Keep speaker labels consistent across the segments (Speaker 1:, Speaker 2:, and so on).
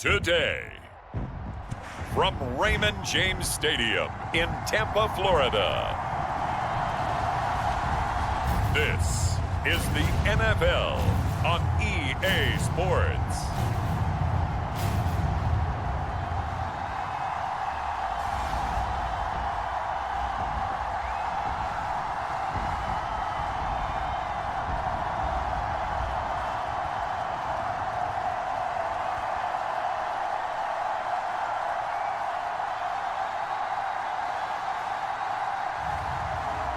Speaker 1: Today, from Raymond James Stadium in Tampa, Florida, this is the NFL on EA Sports.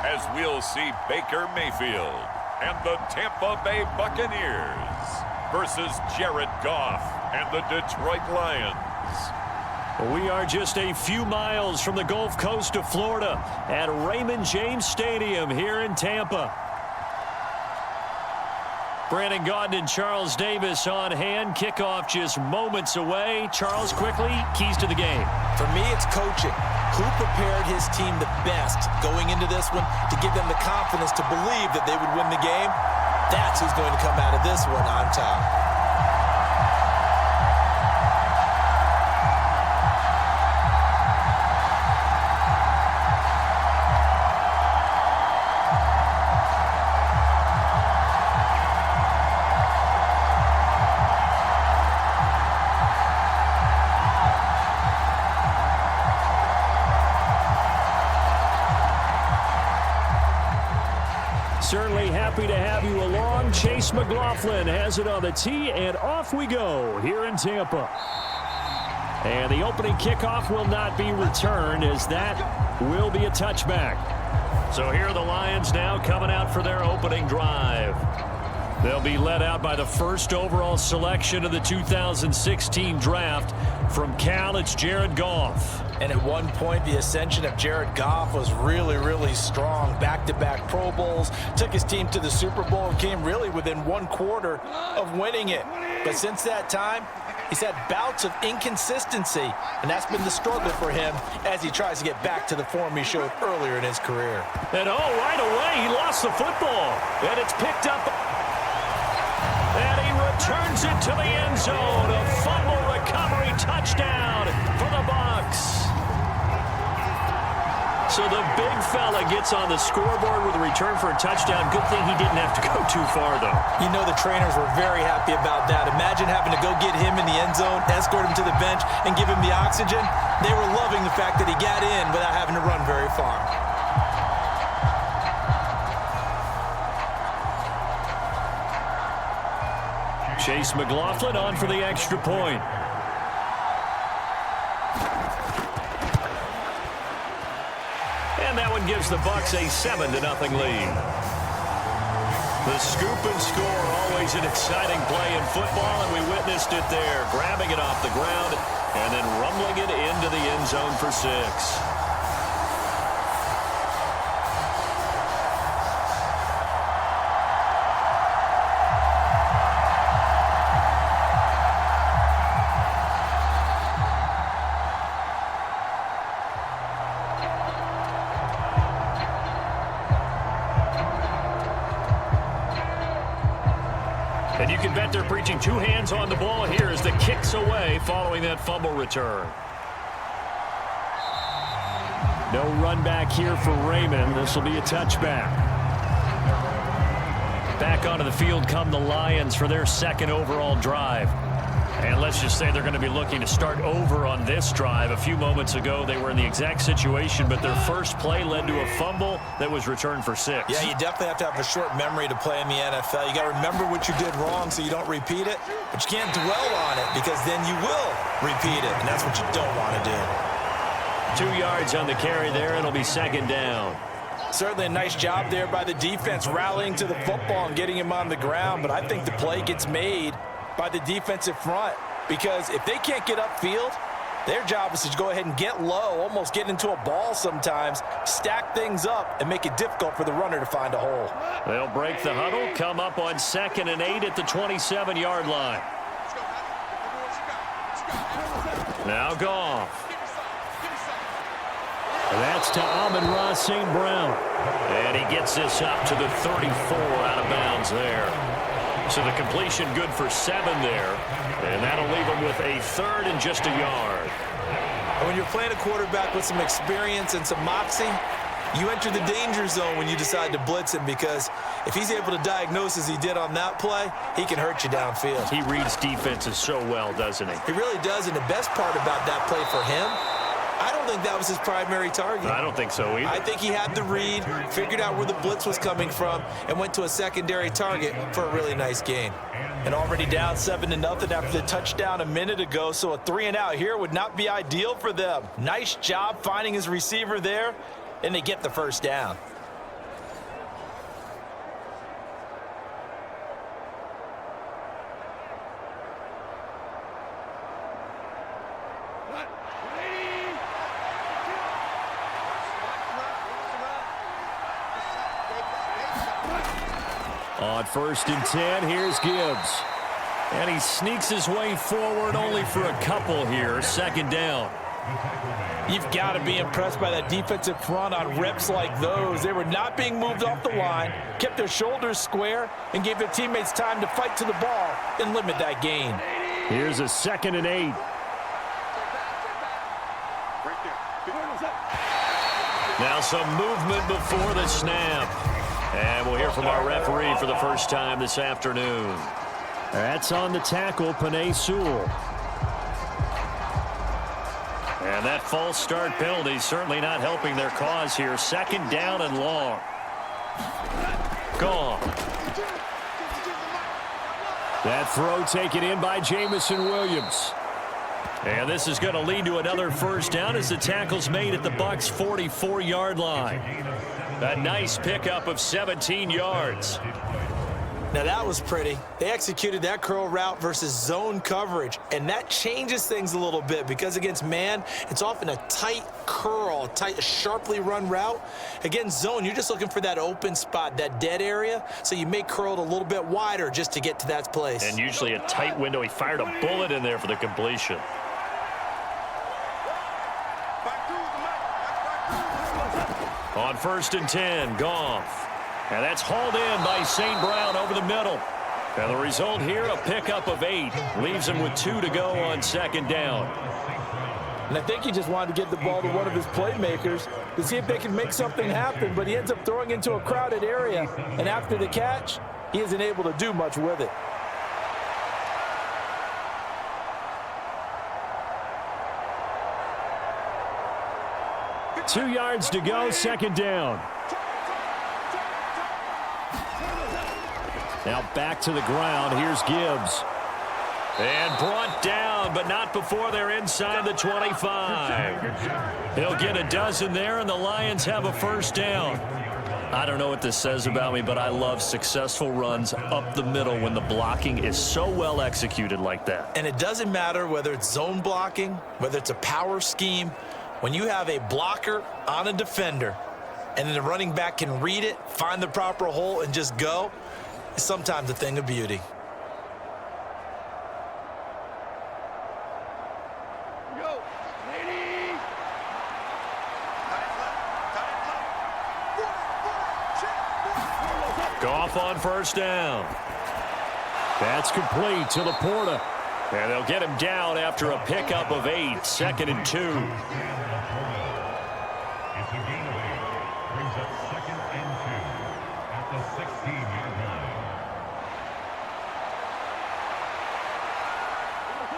Speaker 1: As we'll see Baker Mayfield and the Tampa Bay Buccaneers versus Jared Goff and the Detroit Lions.
Speaker 2: We are just a few miles from the Gulf Coast of Florida at Raymond James Stadium here in Tampa. Brandon Gaudin and Charles Davis on hand. Kickoff just moments away. Charles, quickly, keys to the game.
Speaker 3: For me, it's coaching. Who prepared his team the best going into this one to give them the confidence to believe that they would win the game? That's who's going to come out of this one on top.
Speaker 2: Certainly happy to have you along. Chase McLaughlin has it on the tee, and off we go here in Tampa. And the opening kickoff will not be returned, as that will be a touchback. So here are the Lions now coming out for their opening drive. They'll be led out by the first overall selection of the 2016 draft. From Cal, it's Jared Goff.
Speaker 3: And at one point, the ascension of Jared Goff was really, really strong. Back-to-back Pro Bowls, took his team to the Super Bowl and came really within one quarter of winning it. But since that time, he's had bouts of inconsistency, and that's been the struggle for him as he tries to get back to the form he showed earlier in his career.
Speaker 2: And right away, he lost the football. And it's picked up. And he returns it to the end zone. A fumble recovery touchdown for the Bucs. So the big fella gets on the scoreboard with a return for a touchdown. Good thing he didn't have to go too far, though.
Speaker 3: You know the trainers were very happy about that. Imagine having to go get him in the end zone, escort him to the bench, and give him the oxygen. They were loving the fact that he got in without having to run very far.
Speaker 2: Chase McLaughlin on for the extra point. And that one gives the Bucs a 7-0 lead. The scoop and score, always an exciting play in football, and we witnessed it there, grabbing it off the ground and then rumbling it into the end zone for 6. And you can bet they're preaching two hands on the ball here as the kick's away following that fumble return. No run back here for Raymond. This will be a touchback. Back onto the field come the Lions for their second overall drive. And let's just say they're going to be looking to start over on this drive. A few moments ago, they were in the exact situation, but their first play led to a fumble that was returned for 6.
Speaker 3: Yeah, you definitely have to have a short memory to play in the NFL. You got to remember what you did wrong so you don't repeat it, but you can't dwell on it because then you will repeat it, and that's what you don't want to do.
Speaker 2: 2 yards on the carry there, and it'll be second down.
Speaker 3: Certainly a nice job there by the defense rallying to the football and getting him on the ground, but I think the play gets made by the defensive front, because if they can't get upfield, their job is to go ahead and get low, almost get into a ball sometimes, stack things up, and make it difficult for the runner to find a hole.
Speaker 2: They'll break the huddle, come up on 2nd and 8 at the 27-yard line. Now Goff. That's to Amon-Ra St. Brown. And he gets this up to the 34 out of bounds there. So the completion good for 7 there. And that'll leave him with with a 3rd and just a yard.
Speaker 3: When you're playing a quarterback with some experience and some moxie, you enter the danger zone when you decide to blitz him, because if he's able to diagnose as he did on that play, he can hurt you downfield.
Speaker 2: He reads defenses so well, doesn't he?
Speaker 3: He really does, and the best part about that play for him, I don't think that was his primary target.
Speaker 2: I don't think so either.
Speaker 3: I think he had the read, figured out where the blitz was coming from, and went to a secondary target for a really nice gain. And already down 7-0 after the touchdown a minute ago, so a 3-and-out here would not be ideal for them. Nice job finding his receiver there, and they get the first down.
Speaker 2: On 1st and 10, here's Gibbs. And he sneaks his way forward only for a couple here. 2nd down.
Speaker 3: You've got to be impressed by that defensive front on reps like those. They were not being moved off the line, kept their shoulders square, and gave their teammates time to fight to the ball and limit that gain.
Speaker 2: Here's a 2nd and 8. Now some movement before the snap. And we'll hear from our referee for the first time this afternoon. That's on the tackle, Penei Sewell. And that false start penalty certainly not helping their cause here. 2nd down and long. Gone. That throw taken in by Jamison Williams. And this is going to lead to another first down as the tackle's made at the Bucs' 44-yard line. A nice pickup of 17 yards.
Speaker 3: Now that was pretty. They executed that curl route versus zone coverage, and that changes things a little bit because against man, it's often a tight curl, a sharply run route. Against zone, you're just looking for that open spot, that dead area, so you may curl it a little bit wider just to get to that place.
Speaker 2: And usually a tight window. He fired a bullet in there for the completion. On 1st and 10, Goff. And that's hauled in by St. Brown over the middle. And the result here, a pickup of 8. Leaves him with 2 to go on 2nd down.
Speaker 3: And I think he just wanted to get the ball to one of his playmakers to see if they can make something happen, but he ends up throwing into a crowded area. And after the catch, he isn't able to do much with it.
Speaker 2: Two yards to go, 2nd down. Now back to the ground. Here's Gibbs. And brought down, but not before they're inside the 25. He'll get a dozen there, and the Lions have a first down. I don't know what this says about me, but I love successful runs up the middle when the blocking is so well executed like that.
Speaker 3: And it doesn't matter whether it's zone blocking, whether it's a power scheme. When you have a blocker on a defender and then the running back can read it, find the proper hole, and just go, it's sometimes a thing of beauty.
Speaker 2: Goff on first down. That's complete to Laporta. And they'll get him down after a pickup of 8, 2nd and 2.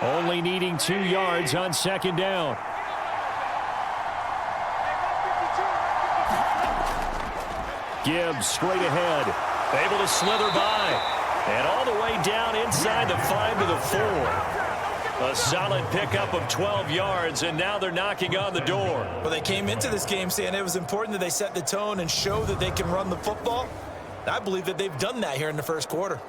Speaker 2: Only needing 2 yards on 2nd down. Gibbs straight ahead. Able to slither by. And all the way down inside the 5 to the 4. A solid pickup of 12 yards, and now they're knocking on the door.
Speaker 3: Well, they came into this game saying it was important that they set the tone and show that they can run the football. I believe that they've done that here in the first quarter.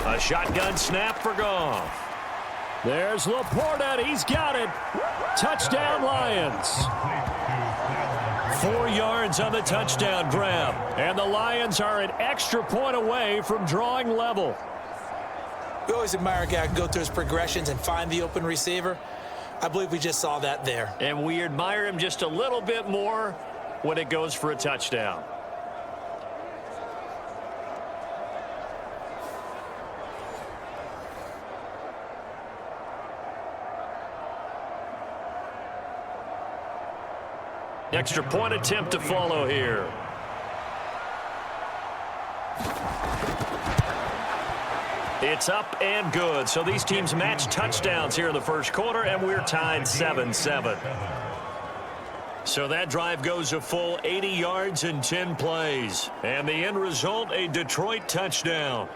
Speaker 2: A shotgun snap for Goff. There's Laporta. He's got it. Touchdown, Lions. 4 yards on the touchdown grab. And the Lions are an extra point away from drawing level.
Speaker 3: We always admire a guy who can go through his progressions and find the open receiver. I believe we just saw that there.
Speaker 2: And we admire him just a little bit more when it goes for a touchdown. Extra point attempt to follow here. It's up and good. So these teams match touchdowns here in the first quarter, and we're tied 7-7. So that drive goes a full 80 yards in 10 plays. And the end result, a Detroit touchdown.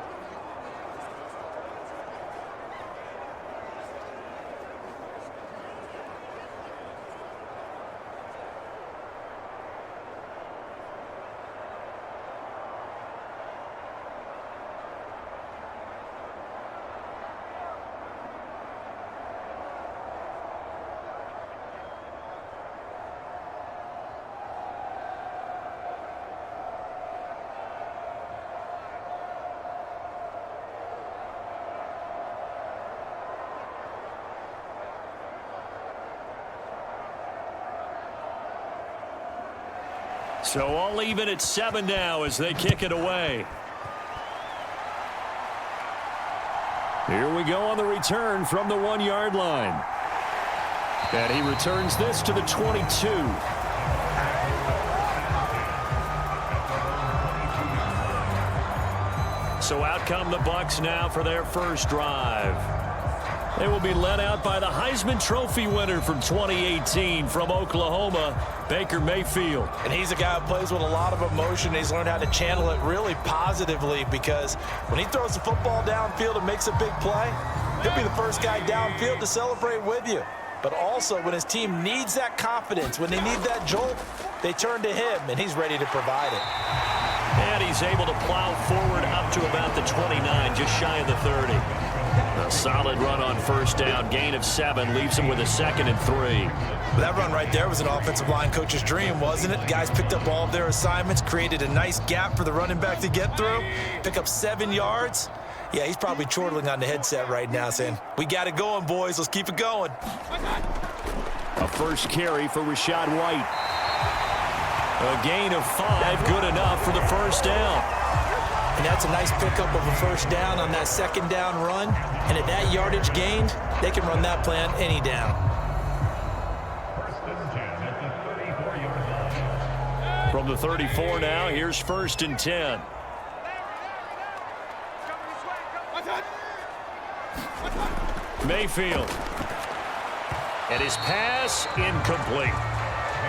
Speaker 2: So all even at 7 now as they kick it away. Here we go on the return from the 1-yard line. And he returns this to the 22. So out come the Bucs now for their first drive. They will be led out by the Heisman Trophy winner from 2018 from Oklahoma, Baker Mayfield.
Speaker 3: And he's a guy who plays with a lot of emotion. He's learned how to channel it really positively, because when he throws the football downfield and makes a big play, he'll be the first guy downfield to celebrate with you. But also when his team needs that confidence, when they need that jolt, they turn to him, and he's ready to provide it.
Speaker 2: And he's able to plow forward up to about the 29, just shy of the 30. A solid run on first down, gain of 7, leaves him with a 2nd and 3.
Speaker 3: That run right there was an offensive line coach's dream, wasn't it? Guys picked up all of their assignments, created a nice gap for the running back to get through, pick up 7 yards. Yeah, he's probably chortling on the headset right now saying, we got it going, boys. Let's keep it going.
Speaker 2: A first carry for Rachaad White. A gain of 5, good enough for the first down.
Speaker 3: And that's a nice pickup of a first down on that 2nd down run. And at that yardage gained, they can run that play on any down.
Speaker 2: From the 34 now, here's 1st and 10. Mayfield. And his pass incomplete.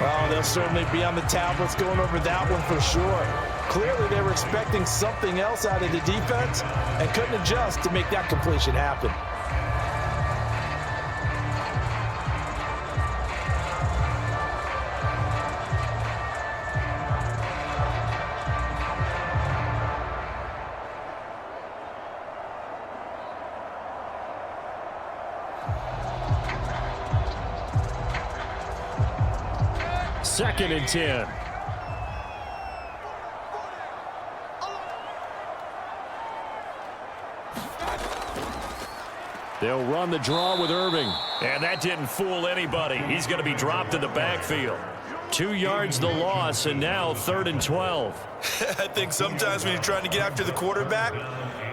Speaker 3: Well, they'll certainly be on the tablets going over that one for sure. Clearly, they were expecting something else out of the defense and couldn't adjust to make that completion happen.
Speaker 2: Second and 10. They'll run the draw with Irving. And that didn't fool anybody. He's going to be dropped in the backfield. 2 yards the loss, and now 3rd and 12.
Speaker 3: I think sometimes when you're trying to get after the quarterback,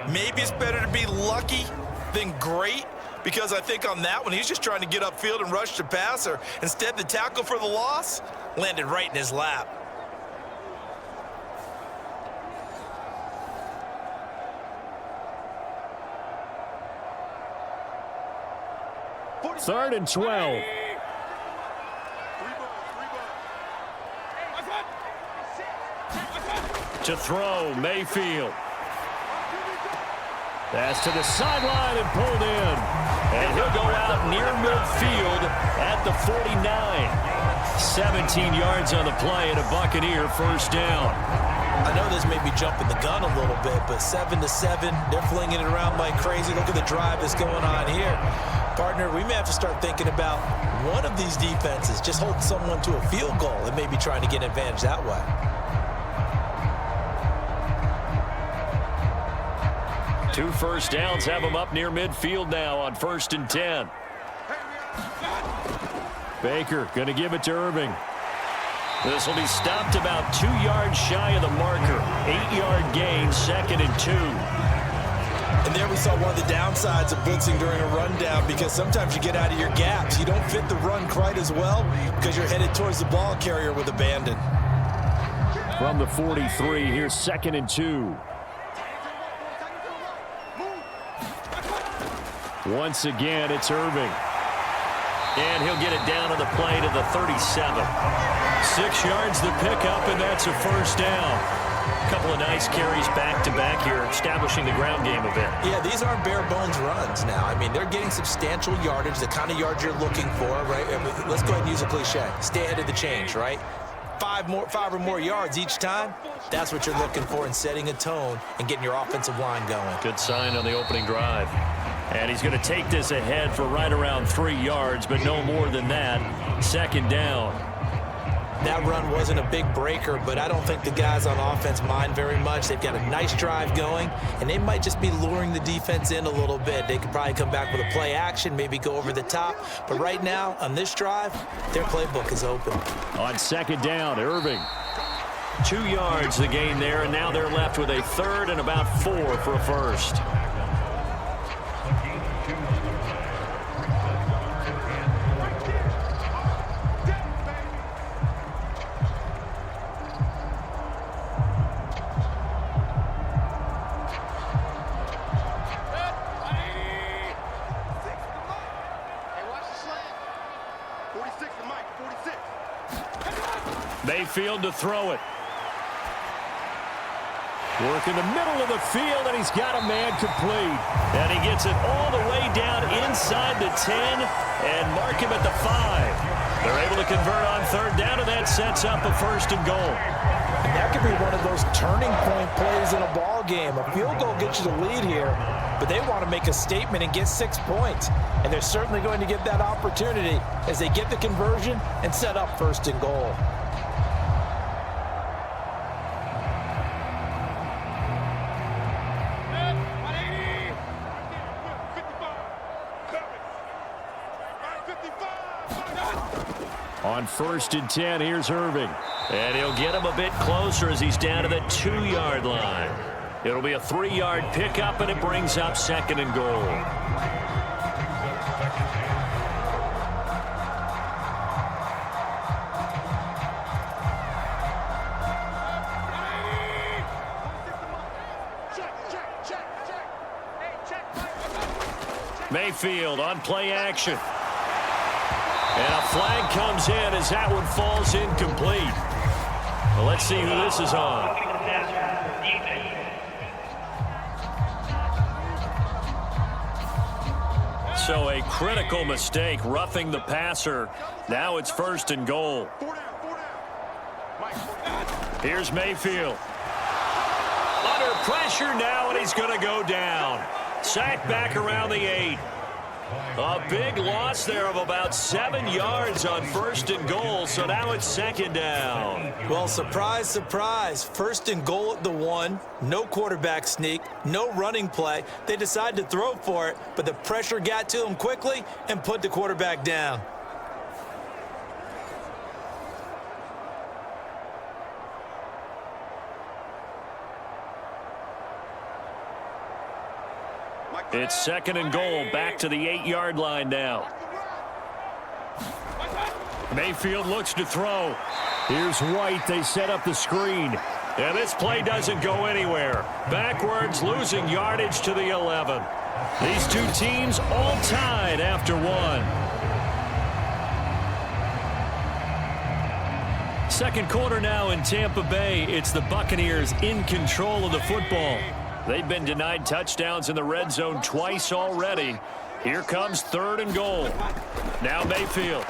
Speaker 3: maybe it's better to be lucky than great, because I think on that one, he's just trying to get upfield and rush the passer. Instead, the tackle for the loss landed right in his lap.
Speaker 2: Third and 12. To throw, Mayfield. That's to the sideline and pulled in. And he'll go out near midfield at the 49. 17 yards on the play and a Buccaneer first down.
Speaker 3: I know this may be jumping the gun a little bit, but 7-7, they're flinging it around like crazy. Look at the drive that's going on here. Partner, we may have to start thinking about one of these defenses just holding someone to a field goal and maybe trying to get an advantage that way.
Speaker 2: Two first downs have them up near midfield now on 1st and 10. Baker going to give it to Irving. This will be stopped about 2 yards shy of the marker. 8-yard gain, 2nd and 2.
Speaker 3: And there we saw one of the downsides of blitzing during a rundown, because sometimes you get out of your gaps. You don't fit the run quite as well because you're headed towards the ball carrier with abandon.
Speaker 2: From the 43, here's 2nd and 2. Once again, it's Irving. And he'll get it down to the play to the 37. 6 yards the pickup, and that's a first down. A couple of nice carries back-to-back here, establishing the ground game a bit.
Speaker 3: Yeah, these aren't bare-bones runs now. I mean, they're getting substantial yardage, the kind of yards you're looking for, right? Let's go ahead and use a cliche. Stay ahead of the change, right? 5 or more yards each time, that's what you're looking for in setting a tone and getting your offensive line going.
Speaker 2: Good sign on the opening drive. And he's going to take this ahead for right around 3 yards, but no more than that. 2nd down.
Speaker 3: That run wasn't a big breaker, but I don't think the guys on offense mind very much. They've got a nice drive going, and they might just be luring the defense in a little bit. They could probably come back with a play action, maybe go over the top. But right now, on this drive, their playbook is open.
Speaker 2: On 2nd down, Irving. 2 yards the gain there, and now they're left with a 3rd and about 4 for a first. Mayfield to throw it. Work in the middle of the field, and he's got a man complete. And he gets it all the way down inside the 10 and mark him at the 5. They're able to convert on 3rd down, and that sets up a 1st and goal.
Speaker 3: And that could be one of those turning point plays in a ball game. A field goal gets you the lead here, but they want to make a statement and get 6 points. And they're certainly going to get that opportunity as they get the conversion and set up 1st and goal.
Speaker 2: On 1st and 10, here's Irving. And he'll get him a bit closer as he's down to the 2-yard line. It'll be a 3-yard pickup, and it brings up 2nd and goal. Mayfield on play action. And a flag comes in as that one falls incomplete. Well, let's see who this is on. So a critical mistake, roughing the passer. Now it's 1st and goal. Here's Mayfield. Under pressure now, and he's going to go down. Sacked back around the 8. A big loss there of about 7 yards on 1st and goal, so now it's 2nd down.
Speaker 3: Well, surprise, surprise. 1st and goal at the 1. No quarterback sneak, no running play. They decided to throw for it, but the pressure got to them quickly and put the quarterback down.
Speaker 2: It's 2nd and goal, back to the 8-yard line now. Mayfield looks to throw. Here's White. They set up the screen. And this play doesn't go anywhere. Backwards, losing yardage to the 11. These two teams all tied after 1. 2nd quarter now in Tampa Bay. It's the Buccaneers in control of the football. They've been denied touchdowns in the red zone twice already. Here comes 3rd and goal. Now Mayfield.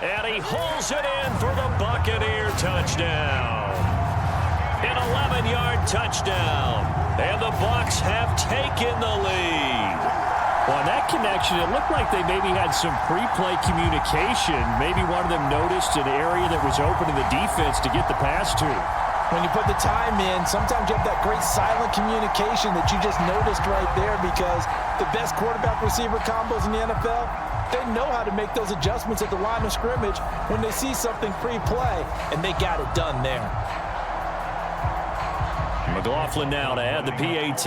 Speaker 2: And he hauls it in for the Buccaneer touchdown. An 14-yard touchdown. And the Bucs have taken the lead. On that connection, it looked like they maybe had some pre-play communication. Maybe one of them noticed an area that was open in the defense to get the pass to.
Speaker 3: When you put the time in, sometimes you have that great silent communication that you just noticed right there, because the best quarterback-receiver combos in the NFL, they know how to make those adjustments at the line of scrimmage when they see something pre-play, and they got it done there.
Speaker 2: McLaughlin now to add the PAT.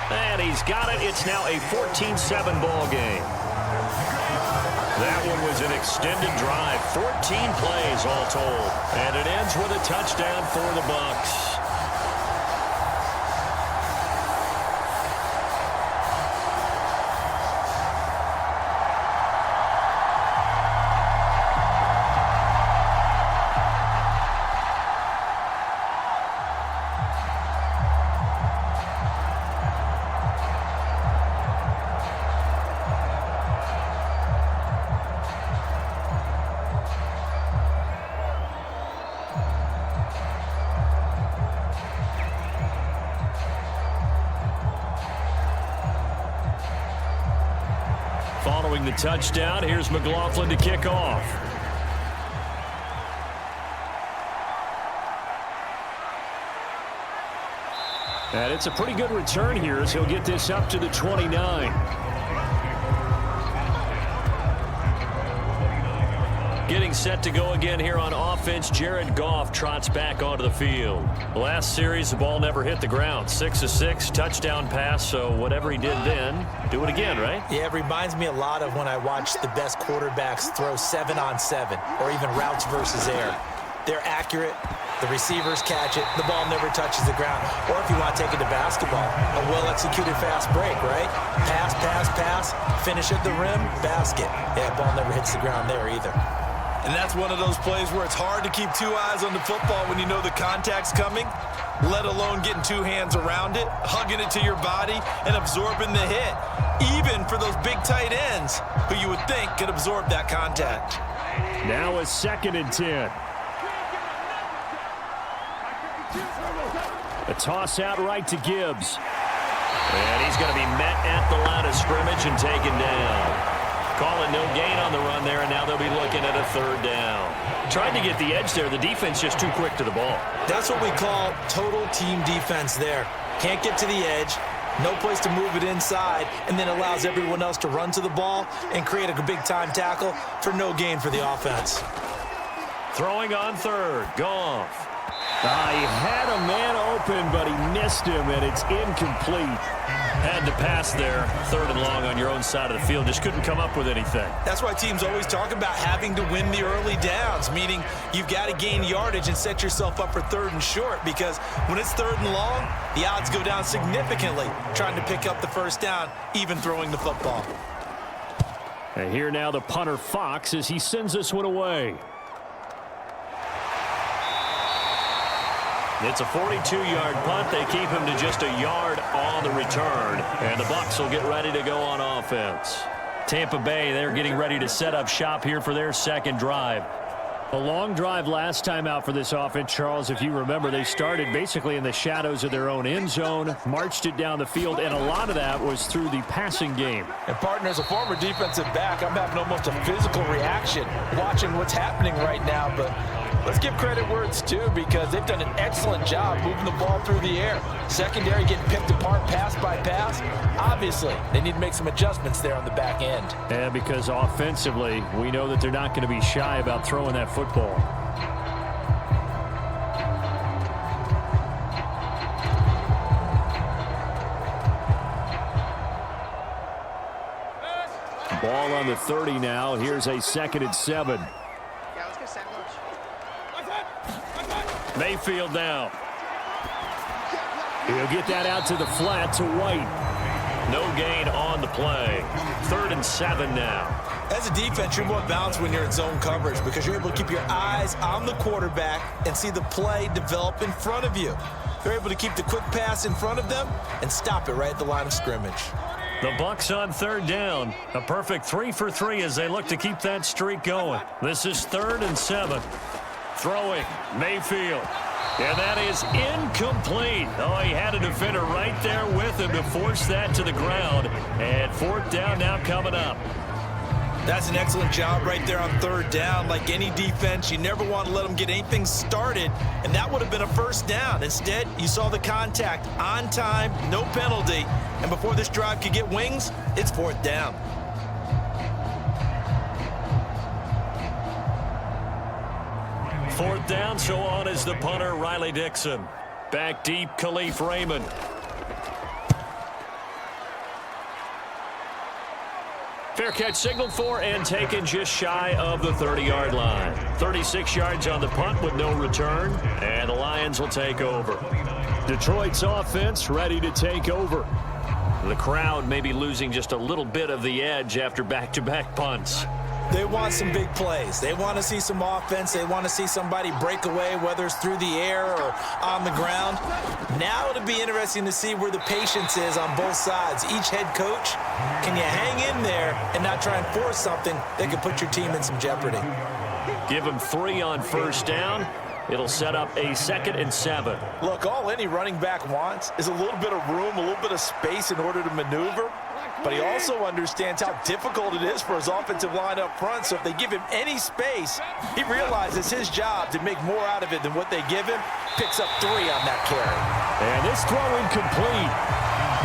Speaker 2: And he's got it. It's now a 14-7 ball game. That one was an extended drive, 14 plays all told. And it ends with a touchdown for the Bucs. Following the touchdown, here's McLaughlin to kick off. And it's a pretty good return here as he'll get this up to the 29. Getting set to go again here on offense, Jared Goff trots back onto the field. Last series, the ball never hit the ground. 6 of 6, touchdown pass, so whatever he did then, do it again, right?
Speaker 3: Yeah, it reminds me a lot of when I watch the best quarterbacks throw 7-on-7 or even routes versus air. They're accurate. The receivers catch it. The ball never touches the ground. Or if you want to take it to basketball, a well-executed fast break, right? Pass, pass, pass, finish at the rim, basket. Yeah, ball never hits the ground there either.
Speaker 4: And that's one of those plays where it's hard to keep two eyes on the football when you know the contact's coming, let alone getting two hands around it, hugging it to your body, and absorbing the hit, even for those big tight ends who you would think could absorb that contact.
Speaker 2: Now a 2nd and 10. A toss out right to Gibbs. And he's going to be met at the line of scrimmage and taken down. Calling no gain on the run there, and now they'll be looking at a 3rd down. Tried to get the edge there. The defense just too quick to the ball.
Speaker 3: That's what we call total team defense there. Can't get to the edge, no place to move it inside, and then allows everyone else to run to the ball and create a big-time tackle for no gain for the offense.
Speaker 2: Throwing on 3rd, Goff. He had a man open, but he missed him, and it's incomplete. Had to pass there, 3rd and long on your own side of the field. Just couldn't come up with anything.
Speaker 4: That's why teams always talk about having to win the early downs, meaning you've got to gain yardage and set yourself up for 3rd and short, because when it's 3rd and long, the odds go down significantly trying to pick up the 1st down, even throwing the football.
Speaker 2: And here now the punter Fox as he sends this one away. It's a 42-yard punt. They keep him to just a yard on the return. And the Bucs will get ready to go on offense. Tampa Bay, they're getting ready to set up shop here for their 2nd drive. A long drive last time out for this offense, Charles. If you remember, they started basically in the shadows of their own end zone, marched it down the field, and a lot of that was through the passing game.
Speaker 3: And partner, as a former defensive back, I'm having almost a physical reaction watching what's happening right now. But let's give credit where it's due, because they've done an excellent job moving the ball through the air. Secondary getting picked apart pass by pass. Obviously, they need to make some adjustments there on the back end.
Speaker 2: And because offensively, we know that they're not going to be shy about throwing that football. Ball on the 30 now. Here's a 2nd and 7. Mayfield now. He'll get that out to the flat to White. No gain on the play. 3rd and 7 now.
Speaker 4: As a defense, you're more balanced when you're in zone coverage, because you're able to keep your eyes on the quarterback and see the play develop in front of you. You're able to keep the quick pass in front of them and stop it right at the line of scrimmage.
Speaker 2: The Bucs on third down. A perfect 3 for 3 as they look to keep that streak going. This is 3rd and 7. Throwing, Mayfield. And that is incomplete. Oh, he had a defender right there with him to force that to the ground. And 4th down now coming up.
Speaker 3: That's an excellent job right there on 3rd down. Like any defense, you never want to let them get anything started, and that would have been a 1st down. Instead, you saw the contact on time, no penalty, and before this drive could get wings, it's 4th down.
Speaker 2: Fourth down, so on is the punter, Riley Dixon. Back deep, Khalif Raymond. Fair catch signaled for and taken just shy of the 30-yard line. 36 yards on the punt with no return, and the Lions will take over. Detroit's offense ready to take over. The crowd may be losing just a little bit of the edge after back-to-back punts.
Speaker 3: They want some big plays. They want to see some offense. They want to see somebody break away, whether it's through the air or on the ground. Now it'll be interesting to see where the patience is on both sides. Each head coach, can you hang in there and not try and force something that could put your team in some jeopardy?
Speaker 2: Give them 3 on 1st down. It'll set up a 2nd and 7.
Speaker 3: Look, all any running back wants is a little bit of room, a little bit of space in order to maneuver. But he also understands how difficult it is for his offensive line up front. So if they give him any space, he realizes his job to make more out of it than what they give him. Picks up 3 on that carry.
Speaker 2: And this throw incomplete.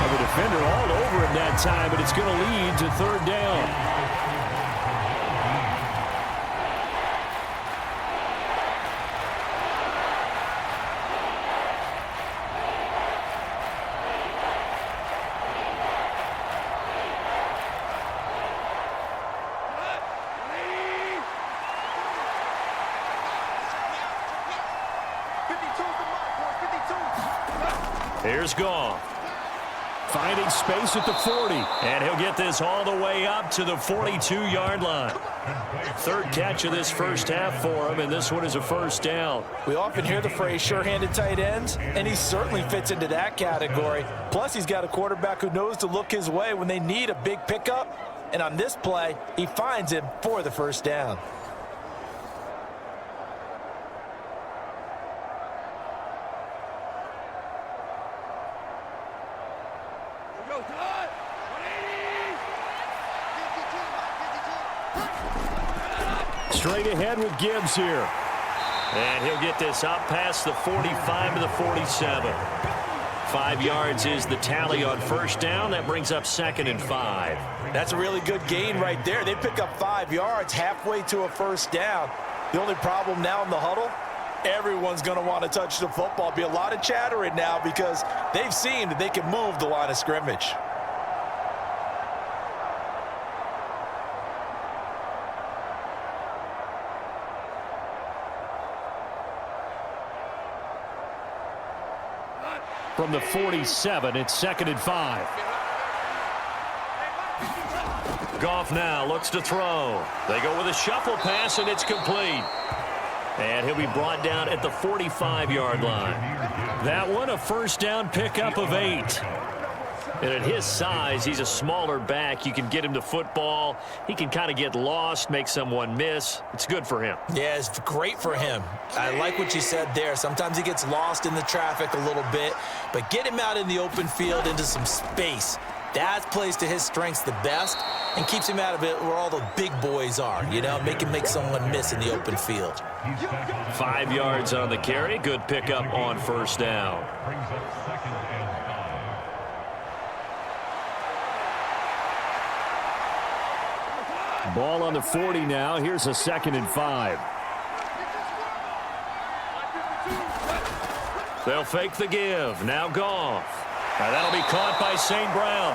Speaker 2: And the defender all over him that time, but it's going to lead to 3rd down. Here's Goff. Finding space at the 40. And he'll get this all the way up to the 42-yard line. 3rd catch of this first half for him, and this one is a 1st down.
Speaker 3: We often hear the phrase sure-handed tight ends, and he certainly fits into that category. Plus, he's got a quarterback who knows to look his way when they need a big pickup. And on this play, he finds him for the 1st down.
Speaker 2: Straight ahead with Gibbs here. And he'll get this up past the 45 to the 47. 5 yards is the tally on 1st down. That brings up 2nd and 5.
Speaker 3: That's a really good gain right there. They pick up 5 yards halfway to a 1st down. The only problem now in the huddle, everyone's going to want to touch the football. Be a lot of chattering now because they've seen that they can move the line of scrimmage.
Speaker 2: From the 47, it's 2nd and 5. Goff now looks to throw. They go with a shuffle pass, and it's complete. And he'll be brought down at the 45-yard line. That one, a 1st down pickup of 8. And at his size, he's a smaller back. You can get him to football. He can kind of get lost, make someone miss. It's good for him.
Speaker 3: Yeah, it's great for him. I like what you said there. Sometimes he gets lost in the traffic a little bit, but get him out in the open field into some space. That plays to his strengths the best and keeps him out of it where all the big boys are, you know, make him make someone miss in the open field.
Speaker 2: 5 yards on the carry. Good pickup on 1st down. Ball on the 40 now. Here's a 2nd and 5. They'll fake the give. Now Goff. And that'll be caught by St. Brown.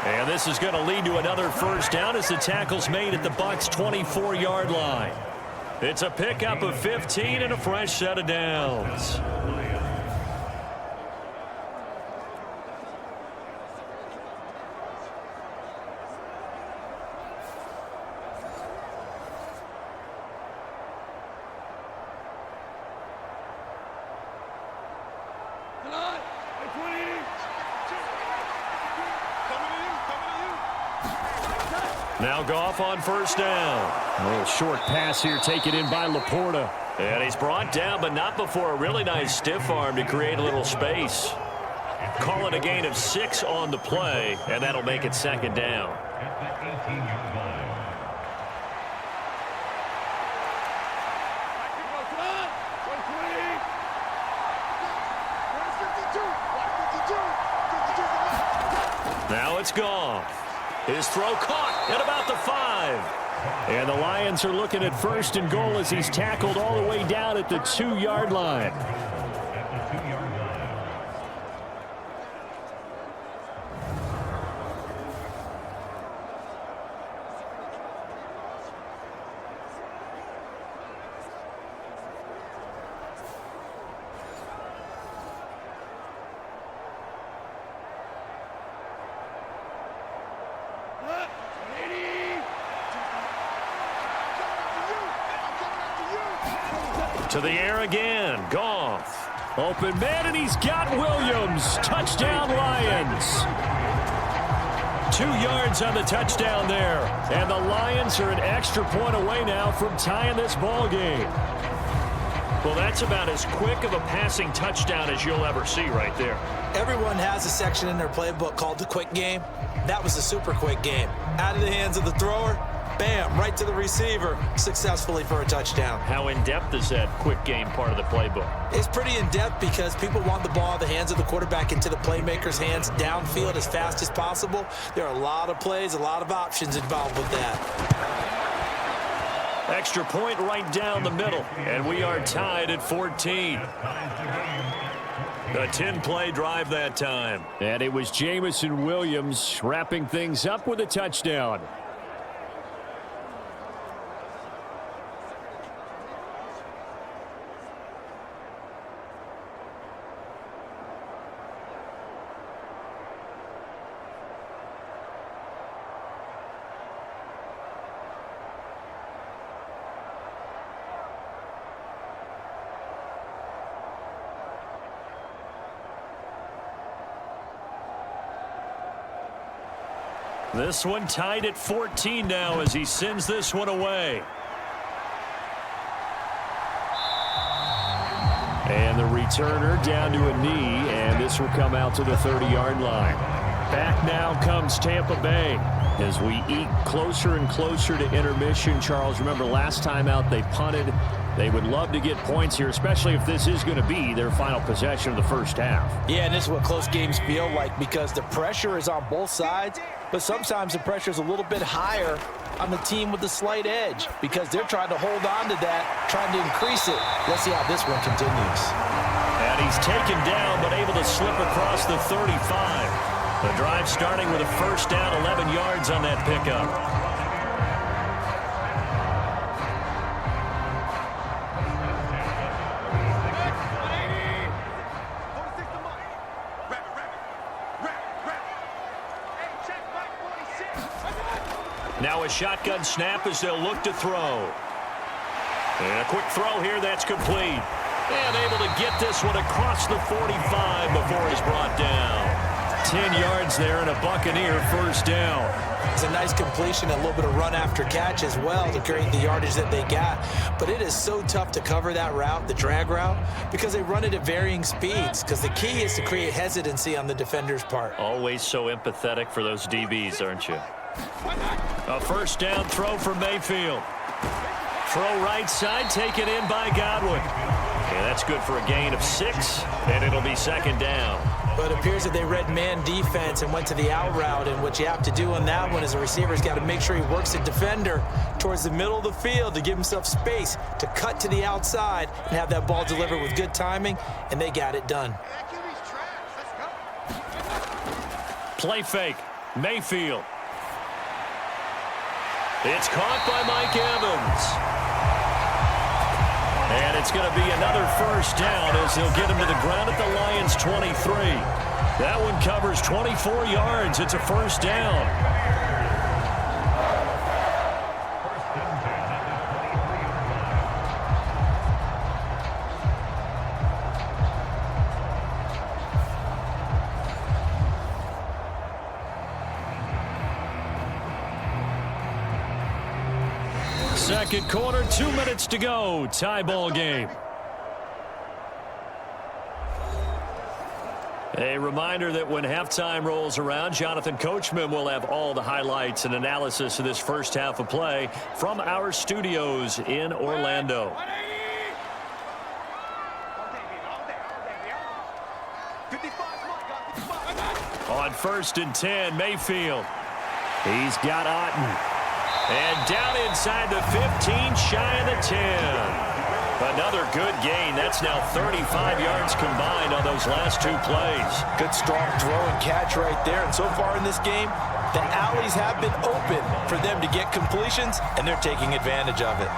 Speaker 2: And this is going to lead to another 1st down as the tackle's made at the Bucs' 24-yard line. It's a pickup of 15 and a fresh set of downs. Now Goff on first down. A little short pass here taken in by Laporta. And he's brought down, but not before a really nice stiff arm to create a little space. Call it a gain of 6 on the play, and that'll make it second down. Now it's Goff. His throw caught at about the 5. And the Lions are looking at first and goal as he's tackled all the way down at the 2-yard line. To the air again. Goff. Open man, and he's got Williams. Touchdown, Lions. 2 yards on the touchdown there. And the Lions are an extra point away now from tying this ball game. Well, that's about as quick of a passing touchdown as you'll ever see right there.
Speaker 3: Everyone has a section in their playbook called the quick game. That was a super quick game. Out of the hands of the thrower, bam, right to the receiver, successfully for a touchdown.
Speaker 2: How in-depth is that quick game part of the playbook?
Speaker 3: It's pretty in-depth because people want the ball in the hands of the quarterback into the playmaker's hands downfield as fast as possible. There are a lot of plays, a lot of options involved with that.
Speaker 2: Extra point right down the middle, and we are tied at 14. A 10-play drive that time. And it was Jamison Williams wrapping things up with a touchdown. This one tied at 14 now as he sends this one away. And the returner down to a knee, and this will come out to the 30-yard line. Back now comes Tampa Bay as we eke closer and closer to intermission. Charles, remember last time out they punted. They would love to get points here, especially if this is going to be their final possession of the first half.
Speaker 3: Yeah, and this is what close games feel like because the pressure is on both sides, but sometimes the pressure is a little bit higher on the team with the slight edge because they're trying to hold on to that, trying to increase it. Let's see how this one continues.
Speaker 2: And he's taken down but able to slip across the 35. The drive starting with a first down, 11 yards on that pickup. Now a shotgun snap as they'll look to throw. And a quick throw here, that's complete. And able to get this one across the 45 before he's brought down. 10 yards there and a Buccaneer first down.
Speaker 3: It's a nice completion, a little bit of run after catch as well to create the yardage that they got. But it is so tough to cover that route, the drag route, because they run it at varying speeds. Because the key is to create hesitancy on the defender's part.
Speaker 2: Always so empathetic for those DBs, aren't you? A first down throw for Mayfield. Throw right side, taken in by Godwin. And that's good for a gain of 6, and it'll be second down.
Speaker 3: But it appears that they read man defense and went to the out route, and what you have to do on that one is the receiver's got to make sure he works the defender towards the middle of the field to give himself space to cut to the outside and have that ball delivered with good timing, and they got it done.
Speaker 2: Play fake, Mayfield. It's caught by Mike Evans. And it's going to be another first down as they'll get him to the ground at the Lions' 23. That one covers 24 yards. It's a first down. second quarter, 2 minutes to go. Tie ball game. A reminder that when halftime rolls around, Jonathan Coachman will have all the highlights and analysis of this first half of play from our studios in Orlando. On 1st and 10, Mayfield. He's got Otten. And down inside the 15, shy of the 10. Another good gain. That's now 35 yards combined on those last 2 plays.
Speaker 3: Good strong throw and catch right there. And so far in this game, the alleys have been open for them to get completions, and they're taking advantage of it.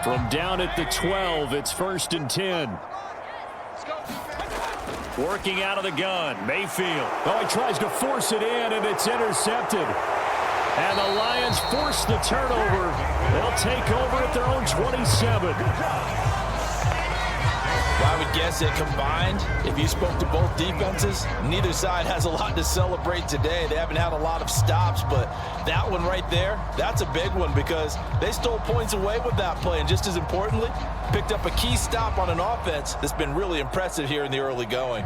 Speaker 2: From down at the 12, it's 1st and 10. Working out of the gun, Mayfield. Oh, he tries to force it in, and it's intercepted. And the Lions force the turnover. They'll take over at their own 27.
Speaker 3: Well, I would guess that combined, if you spoke to both defenses, neither side has a lot to celebrate today. They haven't had a lot of stops, but that one right there, that's a big one because they stole points away with that play. And just as importantly, picked up a key stop on an offense that's been really impressive here in the early going.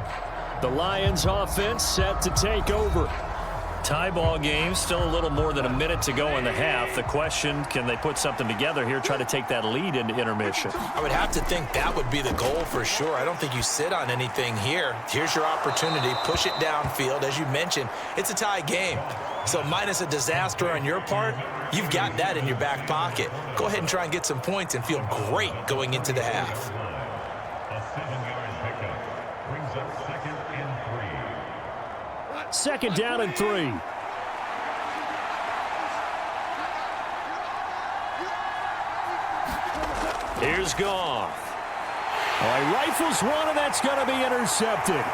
Speaker 2: The Lions offense set to take over. Tie ball game, still a little more than a minute to go in the half. The question, can they put something together here, try to take that lead into intermission?
Speaker 3: I would have to think that would be the goal for sure. I don't think you sit on anything here. Here's your opportunity. Push it downfield. As you mentioned, it's a tie game. So minus a disaster on your part, you've got that in your back pocket. Go ahead and try and get some points and feel great going into the half.
Speaker 5: A 7-yard pickup brings up 2nd and 3.
Speaker 2: 2nd down and 3. Here's Goff. Oh, he rifles one, and that's going to be intercepted.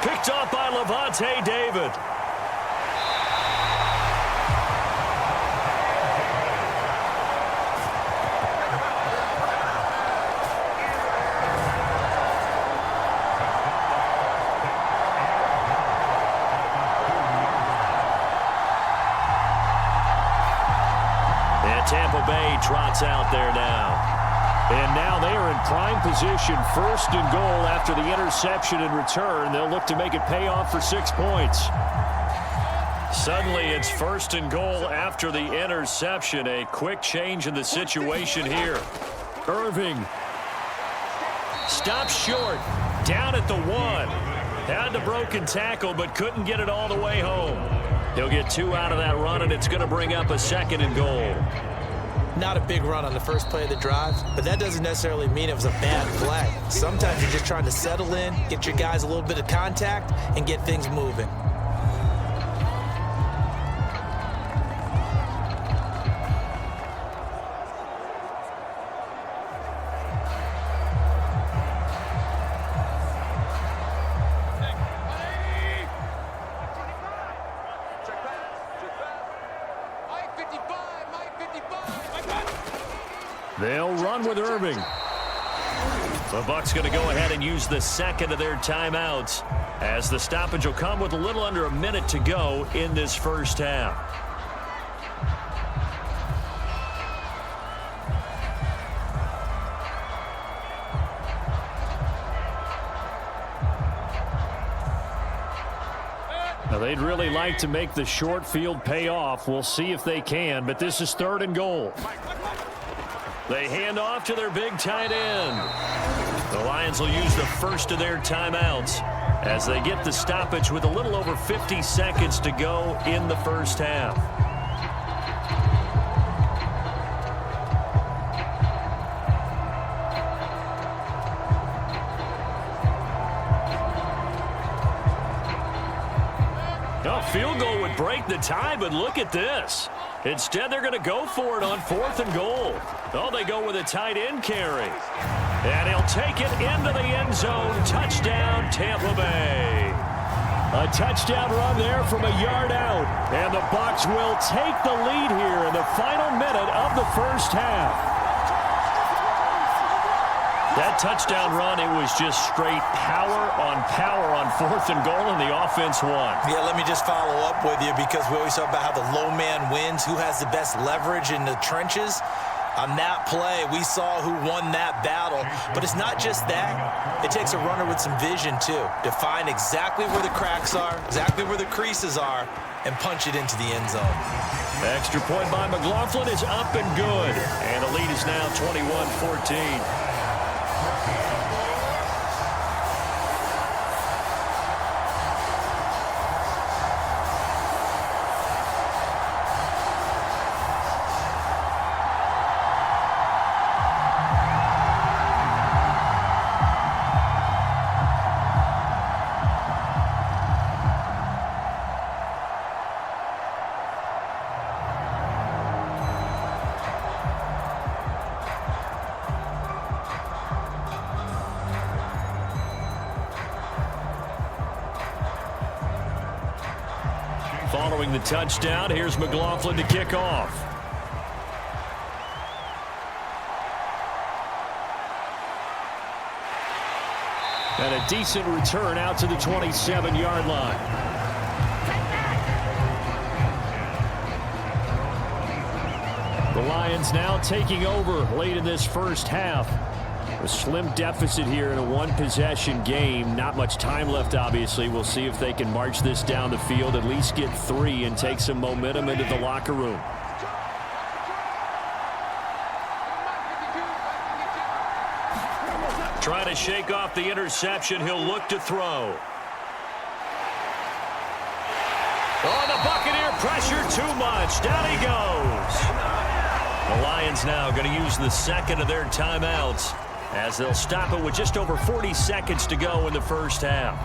Speaker 2: Picked off by Levante David. Tampa Bay trots out there now. And now they are in prime position, 1st and goal after the interception and return. They'll look to make it pay off for 6 points. Suddenly it's 1st and goal after the interception. A quick change in the situation here. Irving stops short, down at the 1. Had the broken tackle, but couldn't get it all the way home. He'll get 2 out of that run, and it's going to bring up a 2nd and goal.
Speaker 3: Not a big run on the first play of the drive, but that doesn't necessarily mean it was a bad play. Sometimes you're just trying to settle in, get your guys a little bit of contact, and get things moving.
Speaker 2: They'll run with Irving. The Bucs going to go ahead and use the 2nd of their timeouts as the stoppage will come with a little under a minute to go in this first half. Now, they'd really like to make the short field pay off. We'll see if they can, but this is 3rd and goal. They hand off to their big tight end. The Lions will use the 1st of their timeouts as they get the stoppage with a little over 50 seconds to go in the first half. A field goal would break the tie, but look at this. Instead, they're going to go for it on 4th and goal. Oh, they go with a tight end carry. And he'll take it into the end zone. Touchdown, Tampa Bay. A touchdown run there from a yard out. And the Bucs will take the lead here in the final minute of the first half. That touchdown run, it was just straight power on 4th and goal, and the offense won.
Speaker 3: Yeah, let me just follow up with you because we always talk about how the low man wins, who has the best leverage in the trenches. On that play, we saw who won that battle. But it's not just that. It takes a runner with some vision, too, to find exactly where the cracks are, exactly where the creases are, and punch it into the end zone.
Speaker 2: Extra point by McLaughlin is up and good. And the lead is now 21-14. Following the touchdown, here's McLaughlin to kick off. And a decent return out to the 27-yard line. The Lions now taking over late in this first half. A slim deficit here in a one-possession game. Not much time left, obviously. We'll see if they can march this down the field, at least get 3 and take some momentum into the locker room. Trying to shake off the interception. He'll look to throw. Oh, the Buccaneer pressure too much. Down he goes. The Lions now going to use the second of their timeouts, as they'll stop it with just over 40 seconds to go in the first half.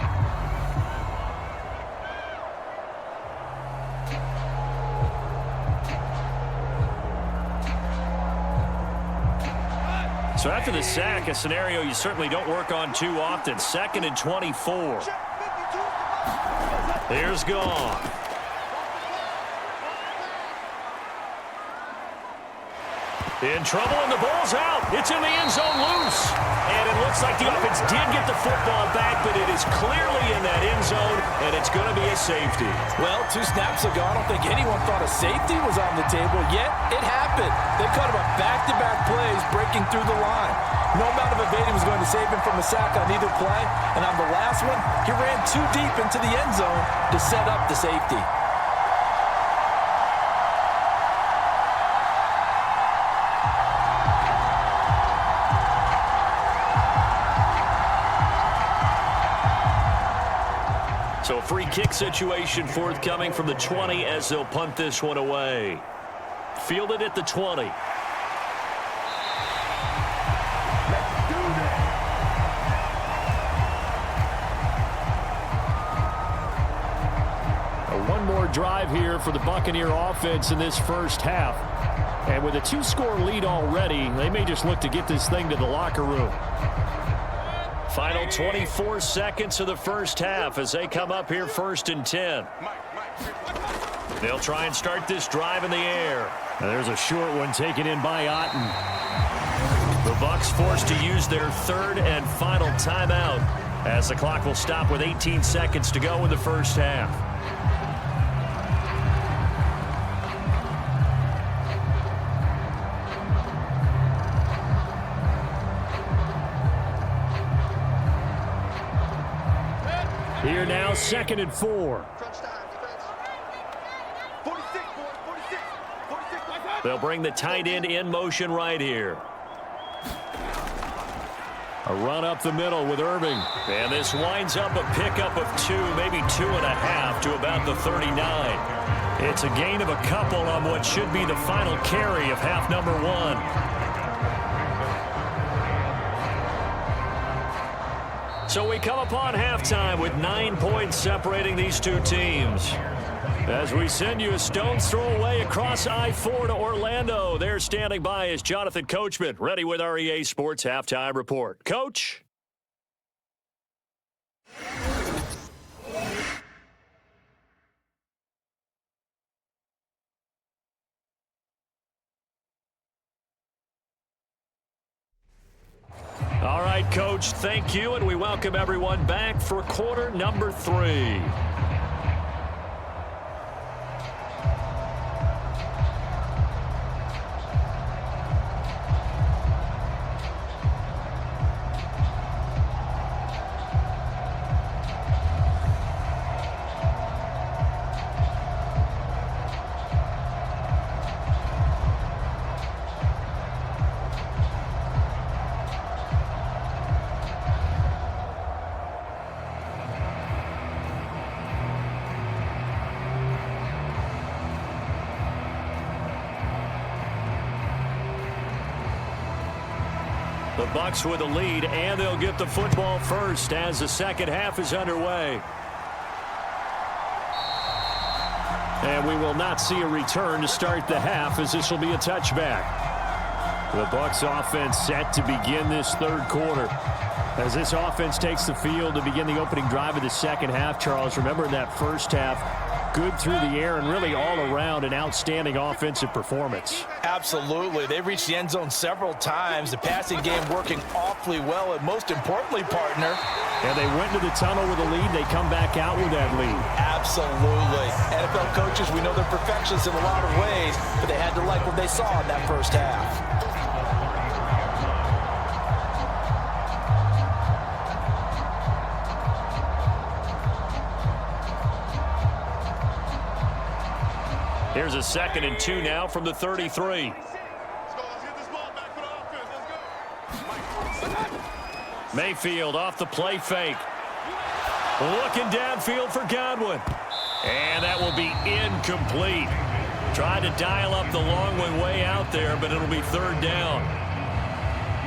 Speaker 2: So after the sack, a scenario you certainly don't work on too often. 2nd and 24. Here's Goff. In trouble, and the ball's out. It's in the end zone loose. And it looks like the offense did get the football back, but it is clearly in that end zone, and it's going to be a safety.
Speaker 3: Well, 2 snaps ago, I don't think anyone thought a safety was on the table, yet it happened. They caught him on back-to-back plays breaking through the line. No amount of evading was going to save him from a sack on either play, and on the last one, he ran too deep into the end zone to set up the safety.
Speaker 2: So a free kick situation forthcoming from the 20 as they'll punt this one away. Fielded at the 20. One more drive here for the Buccaneer offense in this first half. And with a 2-score lead already, they may just look to get this thing to the locker room. Final 24 seconds of the first half as they come up here 1st and 10. They'll try and start this drive in the air. And there's a short one taken in by Otten. The Bucs forced to use their 3rd and final timeout as the clock will stop with 18 seconds to go in the first half. Here now, 2nd and 4. They'll bring the tight end in motion right here. A run up the middle with Irving. And this winds up a pickup of 2, maybe 2.5 to about the 39. It's a gain of a couple on what should be the final carry of half number 1. So we come upon halftime with 9 points separating these two teams. As we send you a stone's throw away across I-4 to Orlando. There standing by is Jonathan Coachman, ready with our EA Sports Halftime Report. Coach? All right, Coach, thank you, and we welcome everyone back for quarter number 3. The Bucs with a lead, and they'll get the football first as the second half is underway. And we will not see a return to start the half, as this will be a touchback. The Bucs offense set to begin this third quarter. As this offense takes the field to begin the opening drive of the second half, Charles, remember in that first half, good through the air and really all around an outstanding offensive performance.
Speaker 3: Absolutely. They reached the end zone several times. The passing game working awfully well, and most importantly, partner.
Speaker 2: And they went into the tunnel with a lead. They come back out with that lead.
Speaker 3: Absolutely. NFL coaches, we know they're perfectionists in a lot of ways, but they had to like what they saw in that first half.
Speaker 2: Here's a 2nd and 2 now from the 33. Mayfield off the play fake. Looking downfield for Godwin. And that will be incomplete. Tried to dial up the long one way out there, but it'll be 3rd down.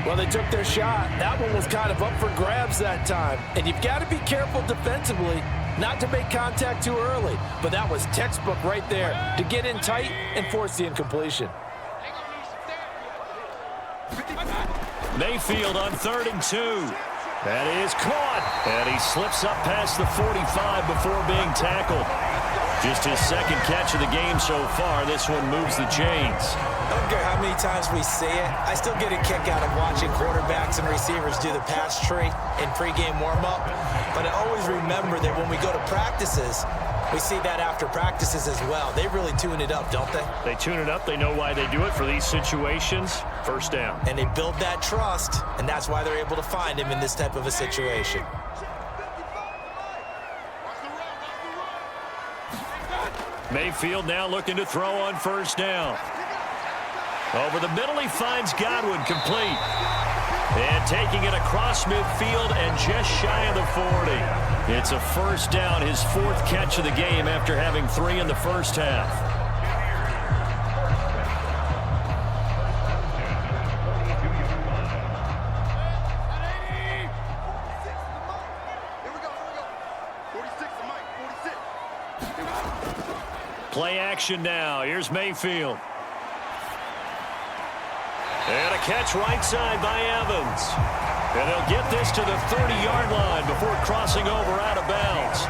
Speaker 3: Well, they took their shot. That one was kind of up for grabs that time. And you've got to be careful defensively not to make contact too early. But that was textbook right there to get in tight and force the incompletion.
Speaker 2: Mayfield on 3rd and 2. That is caught. And he slips up past the 45 before being tackled. Just his 2nd catch of the game so far. This one moves the chains.
Speaker 6: I don't care how many times we see it. I still get a kick out of watching quarterbacks and receivers do the pass tree in pregame warm-up. But I always remember that when we go to practices, we see that after practices as well. They really tune it up, don't they?
Speaker 2: They tune it up. They know why they do it for these situations. 1st down.
Speaker 6: And they build that trust, and that's why they're able to find him in this type of a situation.
Speaker 2: Mayfield now looking to throw on 1st down. Over the middle, he finds Godwin, complete. And taking it across midfield and just shy of the 40. It's a 1st down, his 4th catch of the game after having 3 in the first half. Play action now. Here's Mayfield. And a catch right side by Evans. And they'll get this to the 30-yard line before crossing over out of bounds.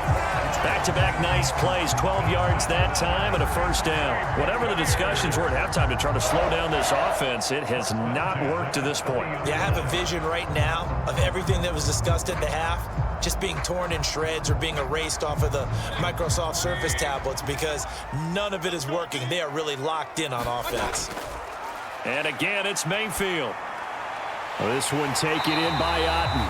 Speaker 2: Back-to-back nice plays, 12 yards that time and a 1st down. Whatever the discussions were at halftime to try to slow down this offense, it has not worked to this point.
Speaker 6: Yeah, I have a vision right now of everything that was discussed at the half just being torn in shreds or being erased off of the Microsoft Surface tablets because none of it is working. They are really locked in on offense.
Speaker 2: And again, it's Mayfield. This one taken in by Otten.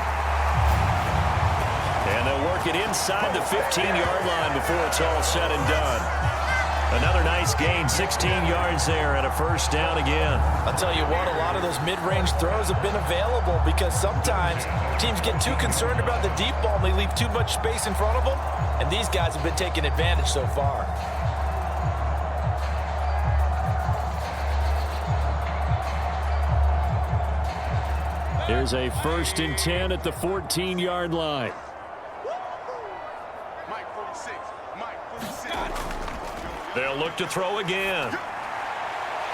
Speaker 2: And they'll work it inside the 15-yard line before it's all said and done. Another nice gain, 16 yards there and a 1st down again.
Speaker 3: I'll tell you what, a lot of those mid-range throws have been available because sometimes teams get too concerned about the deep ball and they leave too much space in front of them. And these guys have been taking advantage so far.
Speaker 2: Here's a 1st and 10 at the 14-yard line. They'll look to throw again.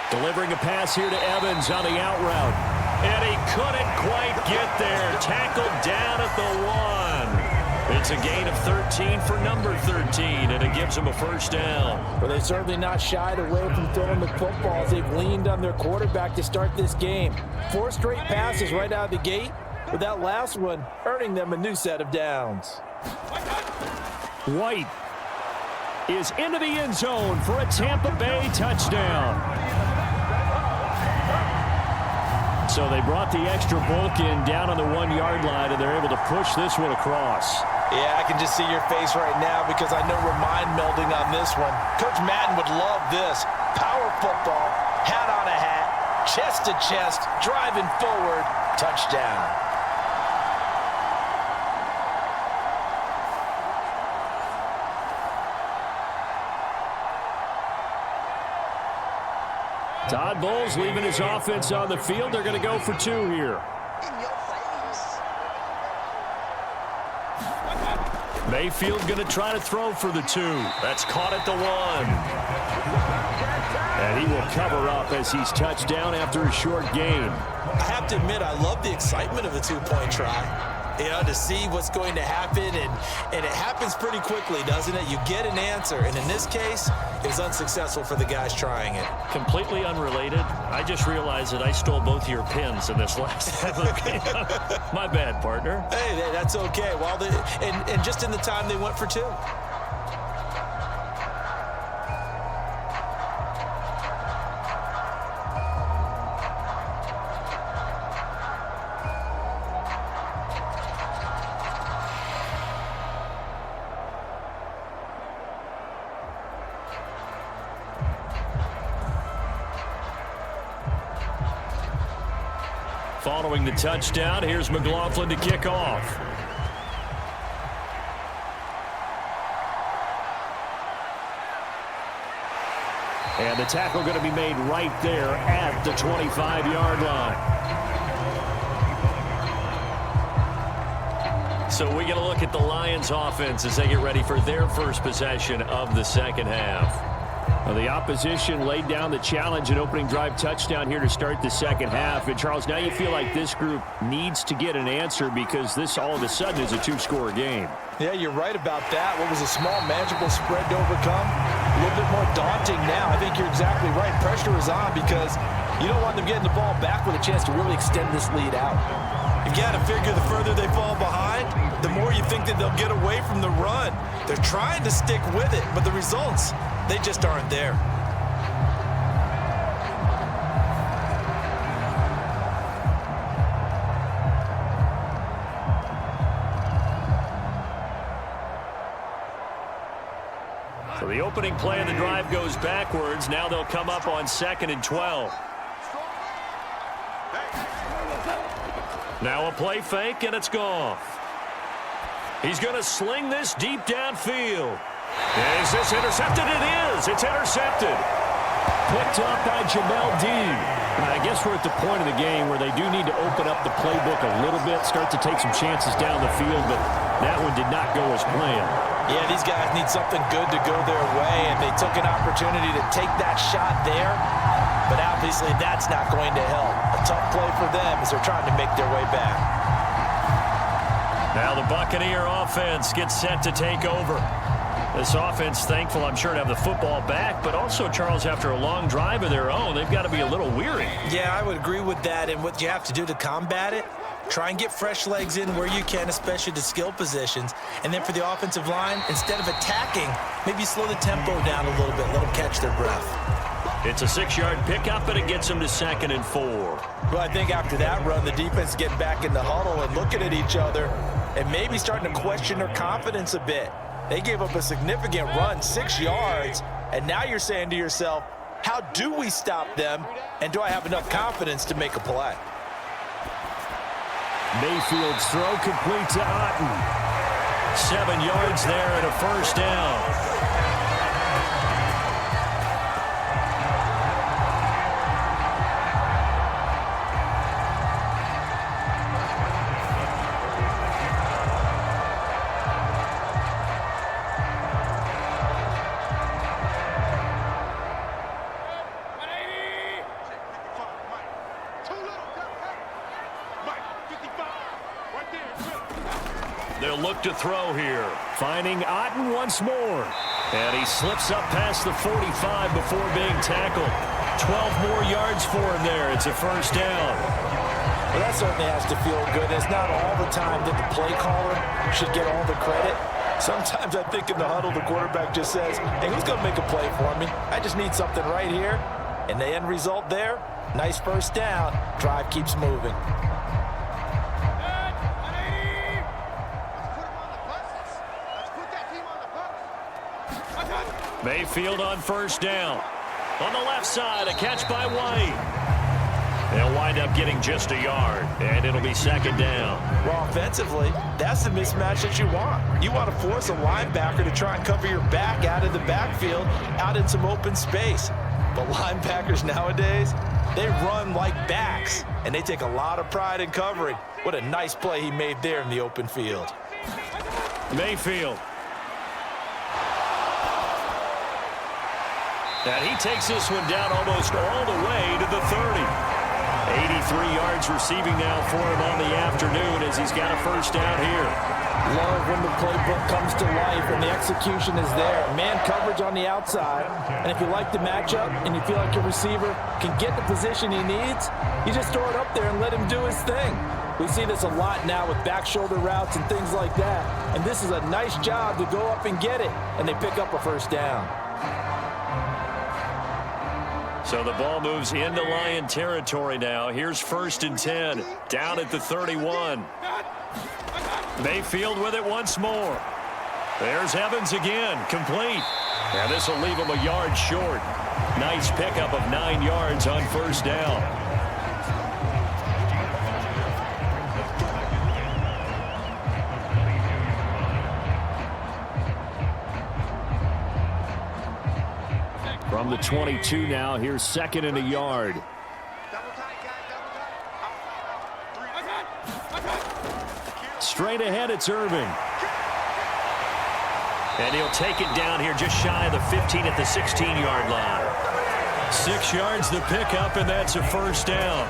Speaker 2: Delivering a pass here to Evans on the out route. And he couldn't quite get there. Tackled down at the 1. It's a gain of 13 for number 13, and it gives them a 1st down.
Speaker 3: But they've certainly not shied away from throwing the footballs. They've leaned on their quarterback to start this game. 4 straight passes right out of the gate, with that last one earning them a new set of downs.
Speaker 2: White is into the end zone for a Tampa Bay touchdown. So they brought the extra bulk in down on the 1-yard line, and they're able to push this one across.
Speaker 3: Yeah, I can just see your face right now because I know we're mind melding on this one. Coach Madden would love this. Power football, hat on a hat, chest to chest, driving forward, touchdown.
Speaker 2: Todd Bowles leaving his offense on the field. They're going to go for 2 here. Mayfield going to try to throw for the 2. That's caught at the 1. And he will cover up as he's touched down after a short gain.
Speaker 6: I have to admit, I love the excitement of the 2-point try. You know, to see what's going to happen, and it happens pretty quickly, doesn't it? You get an answer, and in this case, it was unsuccessful for the guys trying it.
Speaker 2: Completely unrelated. I just realized that I stole both of your pins in this last game. My bad, partner.
Speaker 6: Hey, that's okay. Well, and just in the time they went for 2.
Speaker 2: Following the touchdown, here's McLaughlin to kick off. And the tackle going to be made right there at the 25-yard line. So we get a look at the Lions offense as they get ready for their first possession of the second half. Well, the opposition laid down the challenge and opening drive touchdown here to start the second half. And, Charles, now you feel like this group needs to get an answer because this all of a sudden is a 2-score game.
Speaker 3: Yeah, you're right about that. What was a small, manageable spread to overcome? A little bit more daunting now. I think you're exactly right. Pressure is on because you don't want them getting the ball back with a chance to really extend this lead out. You've got to figure the further they fall behind, the more you think that they'll get away from the run. They're trying to stick with it, but the results, they just aren't there.
Speaker 2: So the opening play of the drive goes backwards. Now they'll come up on 2nd and 12. Now a play fake, and it's Goff. He's going to sling this deep downfield. Is this intercepted? It is. It's intercepted. Picked up by Jamel Dean. I guess we're at the point of the game where they do need to open up the playbook a little bit, start to take some chances down the field, but that one did not go as planned.
Speaker 3: Yeah, these guys need something good to go their way, and they took an opportunity to take that shot there, but obviously that's not going to help. A tough play for them as they're trying to make their way back.
Speaker 2: Now the Buccaneer offense gets set to take over. This offense, thankful, I'm sure, to have the football back, but also, Charles, after a long drive of their own, they've got to be a little weary.
Speaker 6: Yeah, I would agree with that, and what you have to do to combat it, try and get fresh legs in where you can, especially to skill positions, and then for the offensive line, instead of attacking, maybe slow the tempo down a little bit, let them catch their breath.
Speaker 2: It's a 6-yard pickup, and it gets them to 2nd and 4.
Speaker 3: Well, I think after that run, the defense is getting back in the huddle and looking at each other and maybe starting to question their confidence a bit. They gave up a significant run, 6 yards, and now you're saying to yourself, how do we stop them, and do I have enough confidence to make a play?
Speaker 2: Mayfield's throw complete to Otten. 7 yards there and a first down. They'll look to throw here. Finding Otten once more. And he slips up past the 45 before being tackled. 12 more yards for him there. It's a first down.
Speaker 3: Well, that certainly has to feel good. It's not all the time that the play caller should get all the credit. Sometimes I think in the huddle, the quarterback just says, hey, who's going to make a play for me? I just need something right here. And the end result there, nice first down. Drive keeps moving.
Speaker 2: Mayfield on first down. On the left side, a catch by White. They'll wind up getting just a yard, and it'll be second down.
Speaker 3: Well, offensively, that's the mismatch that you want. You want to force a linebacker to try and cover your back out of the backfield, out in some open space. But linebackers nowadays, they run like backs, and they take a lot of pride in covering. What a nice play he made there in the open field.
Speaker 2: Mayfield. And he takes this one down almost all the way to the 30. 83 yards receiving now for him on the afternoon as he's got a first down here.
Speaker 3: Love when the playbook comes to life and the execution is there. Man coverage on the outside. And if you like the matchup and you feel like your receiver can get the position he needs, you just throw it up there and let him do his thing. We see this a lot now with back shoulder routes and things like that. And this is a nice job to go up and get it. And they pick up a first down.
Speaker 2: So the ball moves into Lion territory now. Here's 1st and 10, down at the 31. Mayfield with it once more. There's Evans again, complete. And this will leave him a yard short. Nice pickup of 9 yards on first down. From the 22 now, here's 2nd and a yard. Straight ahead, it's Irving. And he'll take it down here just shy of the 15 at the 16-yard line. 6 yards the pickup, and that's a first down.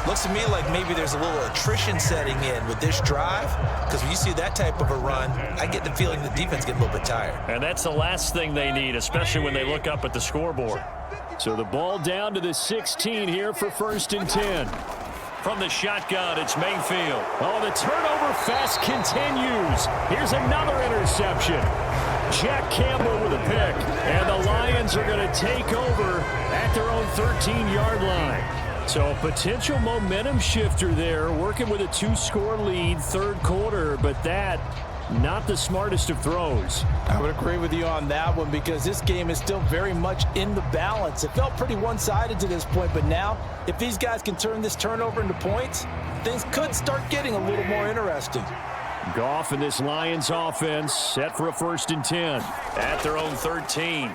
Speaker 3: Looks to me like maybe there's a little attrition setting in with this drive, because when you see that type of a run, I get the feeling the defense gets a little bit tired.
Speaker 2: And that's the last thing they need, especially when they look up at the scoreboard. So the ball down to the 16 here for 1st and 10. From the shotgun, it's Mayfield. Oh, the turnover fest continues. Here's another interception. Jack Campbell with a pick. And the Lions are going to take over at their own 13-yard line. So a potential momentum shifter there, working with a 2-score lead, 3rd quarter, but that not the smartest of throws.
Speaker 3: I would agree with you on that one because this game is still very much in the balance. It felt pretty one-sided to this point, but now if these guys can turn this turnover into points, things could start getting a little more interesting.
Speaker 2: Goff and this Lions offense set for a 1st and 10 at their own 13.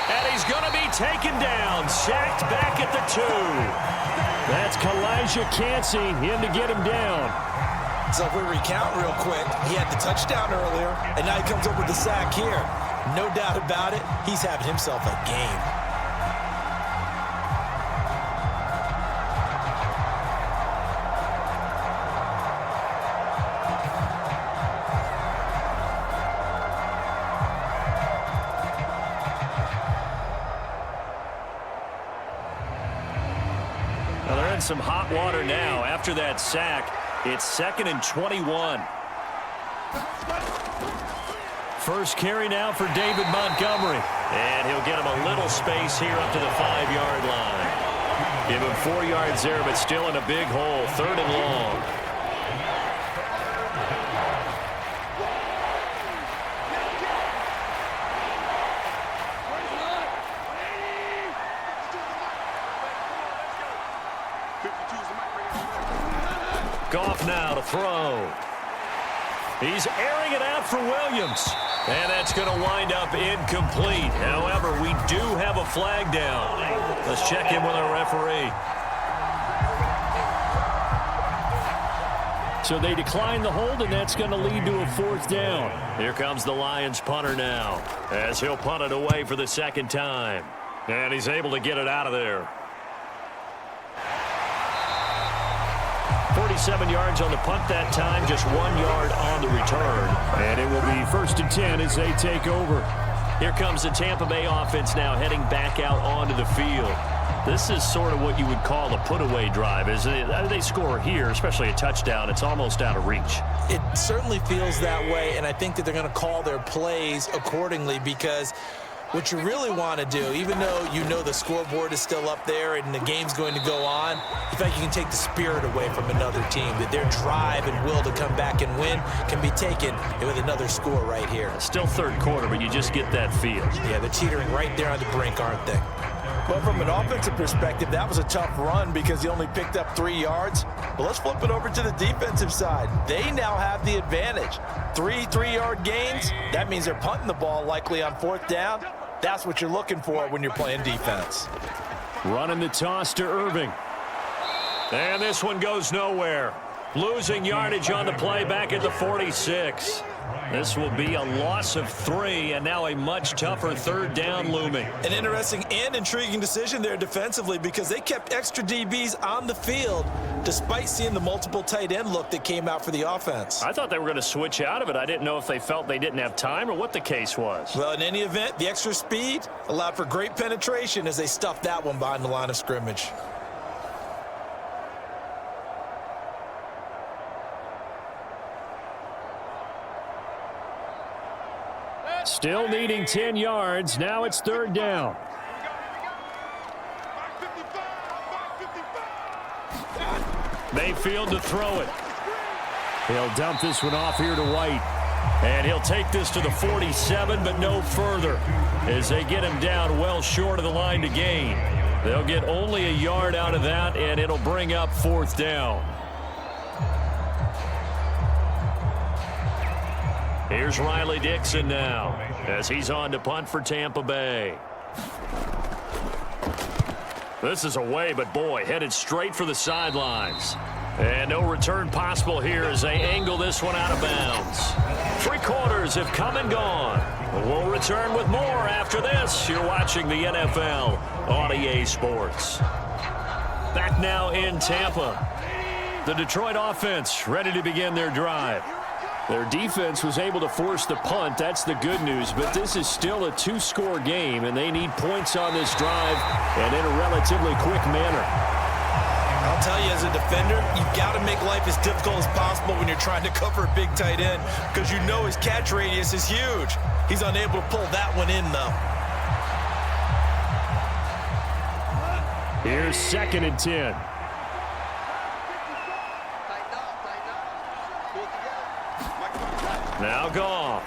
Speaker 2: And he's going to be taken down, sacked back at the 2. That's Kalijah Cansey in to get him down.
Speaker 3: So if we recount real quick, he had the touchdown earlier, and now he comes up with the sack here. No doubt about it, he's having himself a game.
Speaker 2: Some hot water now after that sack. It's 2nd and 21. First carry now for David Montgomery, and he'll get him a little space here up to the 5-yard line. Give him 4 yards there, but still in a big hole. 3rd and long. Goff now to throw. He's airing it out for Williams. And that's going to wind up incomplete. However, we do have a flag down. Let's check in with our referee. So they decline the hold, and that's going to lead to a 4th down. Here comes the Lions punter now, as he'll punt it away for the 2nd time. And he's able to get it out of there. 47 yards on the punt that time, just 1 yard on the return. And it will be 1st and 10 as they take over. Here comes the Tampa Bay offense now heading back out onto the field. This is sort of what you would call a put-away drive, isn't it? They score here, especially a touchdown. It's almost out of reach.
Speaker 6: It certainly feels that way, and I think that they're going to call their plays accordingly, because what you really want to do, even though you know the scoreboard is still up there and the game's going to go on, you think you can take the spirit away from another team, that their drive and will to come back and win can be taken with another score right here.
Speaker 2: Still third quarter, but you just get that feel.
Speaker 6: Yeah, they're teetering right there on the brink, aren't they?
Speaker 3: Well, from an offensive perspective, that was a tough run because he only picked up 3 yards. But let's flip it over to the defensive side. They now have the advantage. 3 3-yard gains. That means they're punting the ball likely on 4th down. That's what you're looking for when you're playing defense.
Speaker 2: Running the toss to Irving. And this one goes nowhere. Losing yardage on the play back at the 46. This will be a loss of 3, and now a much tougher 3rd down looming.
Speaker 3: An interesting and intriguing decision there defensively, because they kept extra DBs on the field despite seeing the multiple tight end look that came out for the offense.
Speaker 2: I thought they were going to switch out of it. I didn't know if they felt they didn't have time or what the case was.
Speaker 3: Well, in any event, the extra speed allowed for great penetration as they stuffed that one behind the line of scrimmage.
Speaker 2: Still needing 10 yards. Now it's 3rd down. Mayfield to throw it. He'll dump this one off here to White. And he'll take this to the 47, but no further, as they get him down well short of the line to gain. They'll get only a yard out of that, and it'll bring up 4th down. Here's Riley Dixon now, as he's on to punt for Tampa Bay. This is away, but boy, headed straight for the sidelines. And no return possible here as they angle this one out of bounds. 3 quarters have come and gone. We'll return with more after this. You're watching the NFL on EA Sports. Back now in Tampa. The Detroit offense ready to begin their drive. Their defense was able to force the punt. That's the good news. But this is still a 2-score game, and they need points on this drive and in a relatively quick manner.
Speaker 3: I'll tell you, as a defender, you've got to make life as difficult as possible when you're trying to cover a big tight end, because you know his catch radius is huge. He's unable to pull that one in, though.
Speaker 2: Here's 2nd and 10. Now Goff.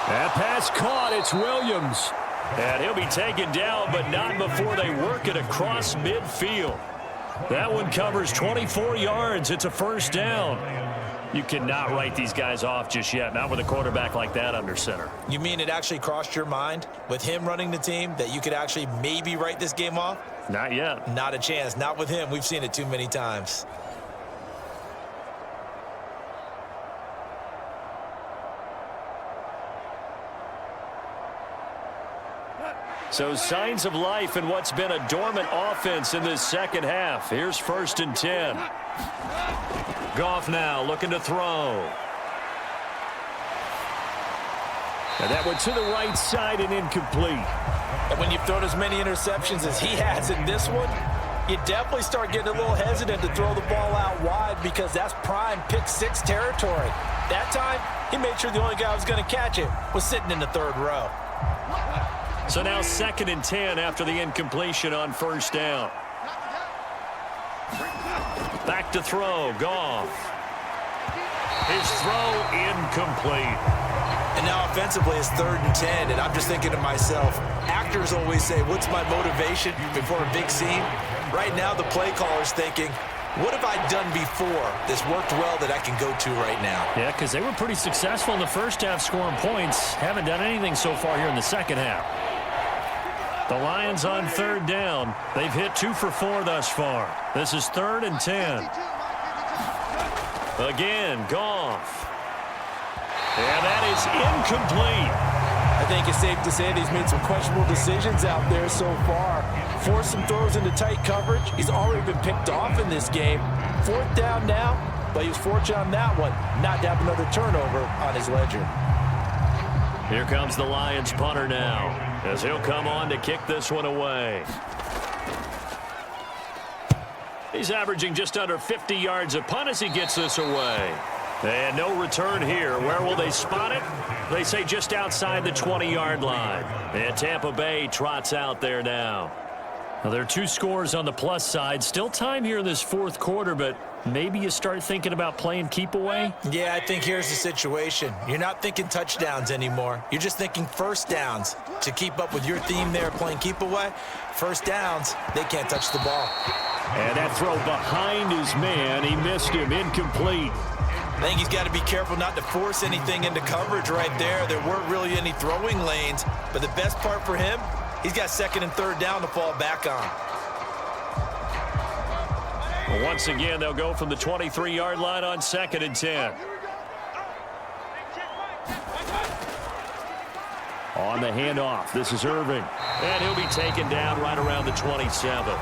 Speaker 2: That pass caught. It's Williams. And he'll be taken down, but not before they work it across midfield. That one covers 24 yards. It's a 1st down. You cannot write these guys off just yet, not with a quarterback like that under center.
Speaker 6: You mean it actually crossed your mind with him running the team that you could actually maybe write this game off?
Speaker 2: Not yet.
Speaker 6: Not a chance. Not with him. We've seen it too many times.
Speaker 2: So signs of life in what's been a dormant offense in this 2nd half. Here's 1st and 10. Goff now looking to throw. And that went to the right side and incomplete.
Speaker 3: And when you've thrown as many interceptions as he has in this one, you definitely start getting a little hesitant to throw the ball out wide, because that's prime pick-6 territory. That time, he made sure the only guy who was going to catch it was sitting in the 3rd row.
Speaker 2: So now 2nd and 10 after the incompletion on 1st down. Back to throw, Goff. His throw incomplete.
Speaker 6: And now offensively it's 3rd and 10, and I'm just thinking to myself, actors always say, what's my motivation before a big scene? Right now the play caller's thinking, what have I done before this worked well that I can go to right now?
Speaker 2: Yeah, because they were pretty successful in the 1st half scoring points. Haven't done anything so far here in the 2nd half. The Lions on 3rd down. They've hit 2 for 4 thus far. This is 3rd and 10. Again, Goff. And that is incomplete.
Speaker 3: I think it's safe to say that he's made some questionable decisions out there so far. Forced some throws into tight coverage. He's already been picked off in this game. 4th down now. but he was fortunate on that one not to have another turnover on his ledger.
Speaker 2: Here comes the Lions punter now, as he'll come on to kick this one away. He's averaging just under 50 yards a punt as he gets this away. And no return here. Where will they spot it? They say just outside the 20-yard line. And Tampa Bay trots out there now. Now, there are 2 scores on the plus side. Still time here in this fourth quarter, but maybe you start thinking about playing keep away?
Speaker 6: Yeah, I think here's the situation. You're not thinking touchdowns anymore. You're just thinking first downs. To keep up with your theme there playing keep away, first downs, they can't touch the ball.
Speaker 2: And that throw behind his man, he missed him, incomplete.
Speaker 3: I think he's got to be careful not to force anything into coverage right there. There weren't really any throwing lanes, but the best part for him, he's got second and third down to fall back on.
Speaker 2: Well, once again, they'll go from the 23-yard line on 2nd and 10. On the handoff, this is Irving. And he'll be taken down right around the 27.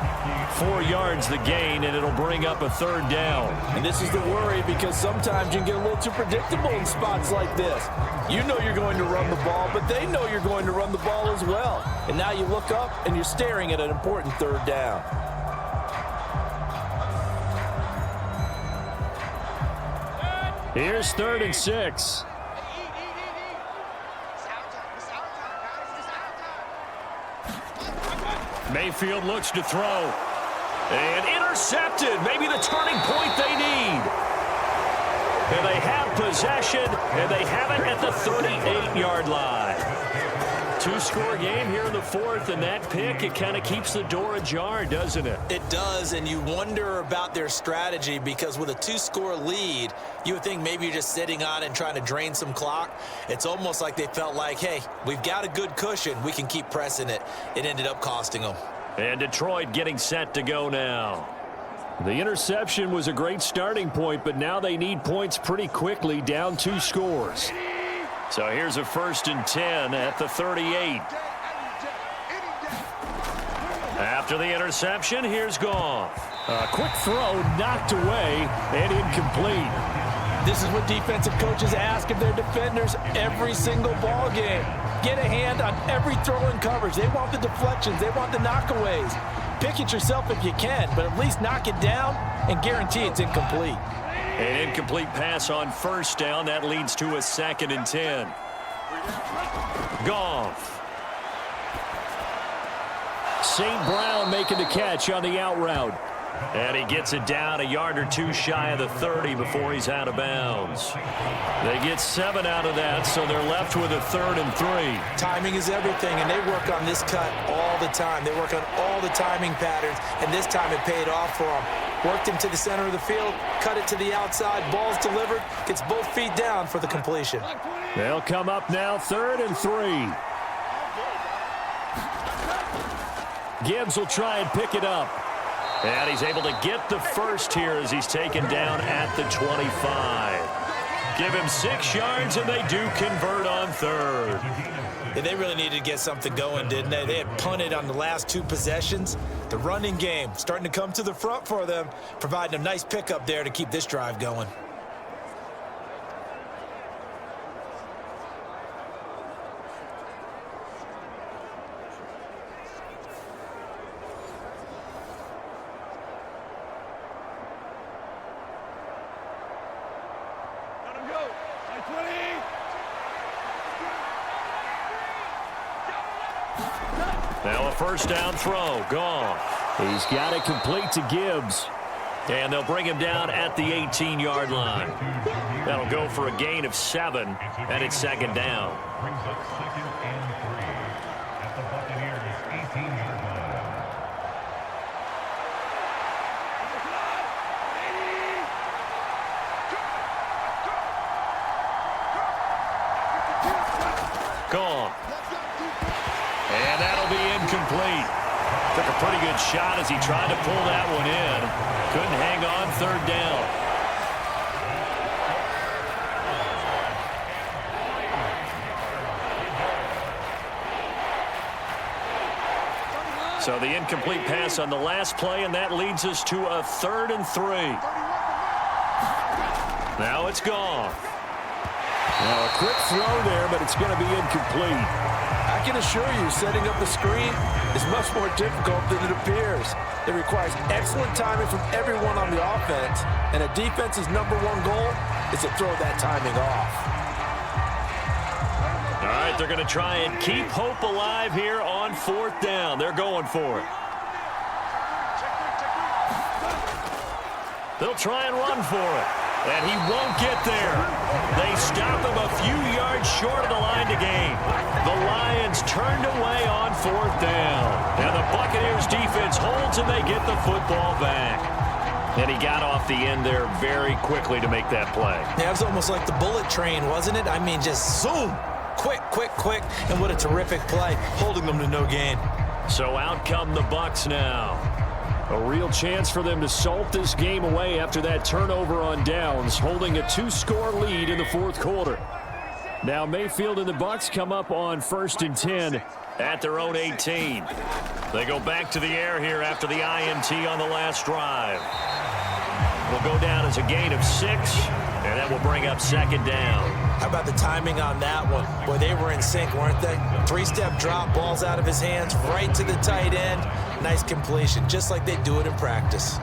Speaker 2: 4 yards the gain, and it'll bring up a third down.
Speaker 3: And this is the worry, because sometimes you can get a little too predictable in spots like this. You know you're going to run the ball, but they know you're going to run the ball as well. And now you look up, and you're staring at an important third down.
Speaker 2: Here's 3rd and 6. Mayfield looks to throw. And intercepted. Maybe the turning point they need. And they have possession, and they have it at the 38-yard line. 2-score game here in the fourth, and that pick, it kind of keeps the door ajar, doesn't it?
Speaker 6: It does, and you wonder about their strategy, because with a 2-score lead, you would think maybe you're just sitting on it and trying to drain some clock. It's almost like they felt like, hey, we've got a good cushion. We can keep pressing it. It ended up costing them.
Speaker 2: And Detroit getting set to go now. The interception was a great starting point, but now they need points pretty quickly, down 2 scores. So here's a 1st and 10 at the 38. After the interception, here's Goff. A quick throw knocked away and incomplete.
Speaker 3: This is what defensive coaches ask of their defenders every single ball game. Get a hand on every throw in coverage. They want the deflections. They want the knockaways. Pick it yourself if you can, but at least knock it down and guarantee it's incomplete.
Speaker 2: An incomplete pass on 1st down. That leads to a 2nd and 10. Goff. St. Brown making the catch on the out route. And he gets it down a yard or 2 shy of the 30 before he's out of bounds. They get 7 out of that, so they're left with a 3rd and 3.
Speaker 6: Timing is everything, and they work on this cut all the time. They work on all the timing patterns, and this time it paid off for them. Worked him to the center of the field, cut it to the outside, ball's delivered, gets both feet down for the completion.
Speaker 2: They'll come up now 3rd and 3. Gibbs will try and pick it up. And he's able to get the first here as he's taken down at the 25. Give him 6 yards, and they do convert on 3rd.
Speaker 6: And they really needed to get something going, didn't they? They had punted on the last 2 possessions. The running game starting to come to the front for them, providing a nice pickup there to keep this drive going.
Speaker 2: Now a 1st down throw. Goff. He's got it complete to Gibbs. And they'll bring him down at the 18-yard line. That'll go for a gain of 7, and it's 2nd down.
Speaker 5: Brings up 2nd and 3 at the Buccaneers' 18-yard line.
Speaker 2: Goff. And that'll be incomplete. Took a pretty good shot as he tried to pull that one in. Couldn't hang on 3rd down. So the incomplete pass on the last play, and that leads us to a 3rd and 3. Now it's gone. Now a quick throw there, but it's going to be incomplete.
Speaker 3: I can assure you, setting up a screen is much more difficult than it appears. It requires excellent timing from everyone on the offense, and a defense's #1 goal is to throw that timing off.
Speaker 2: All right, they're going to try and keep hope alive here on 4th down. They're going for it. They'll try and run for it, and he won't get there. They stop him a few yards short of the line to gain. The Lions turned away on 4th down, and the Buccaneers defense holds, and they get the football back. And he got off the end there very quickly to make that play.
Speaker 6: Yeah, it was almost like the bullet train, wasn't it? I mean, just zoom. Quick, quick, quick. And what a terrific play, holding them to no gain.
Speaker 2: So out come the Bucs now. A real chance for them to salt this game away after that turnover on downs, holding a 2-score lead in the 4th quarter. Now Mayfield and the Bucs come up on 1st and 10 at their own 18. They go back to the air here after the INT on the last drive. Will go down as a gain of 6, and that will bring up 2nd down.
Speaker 6: How about the timing on that one? Boy, they were in sync, weren't they? 3-step drop, balls out of his hands, right to the tight end. Nice completion, just like they do it in practice.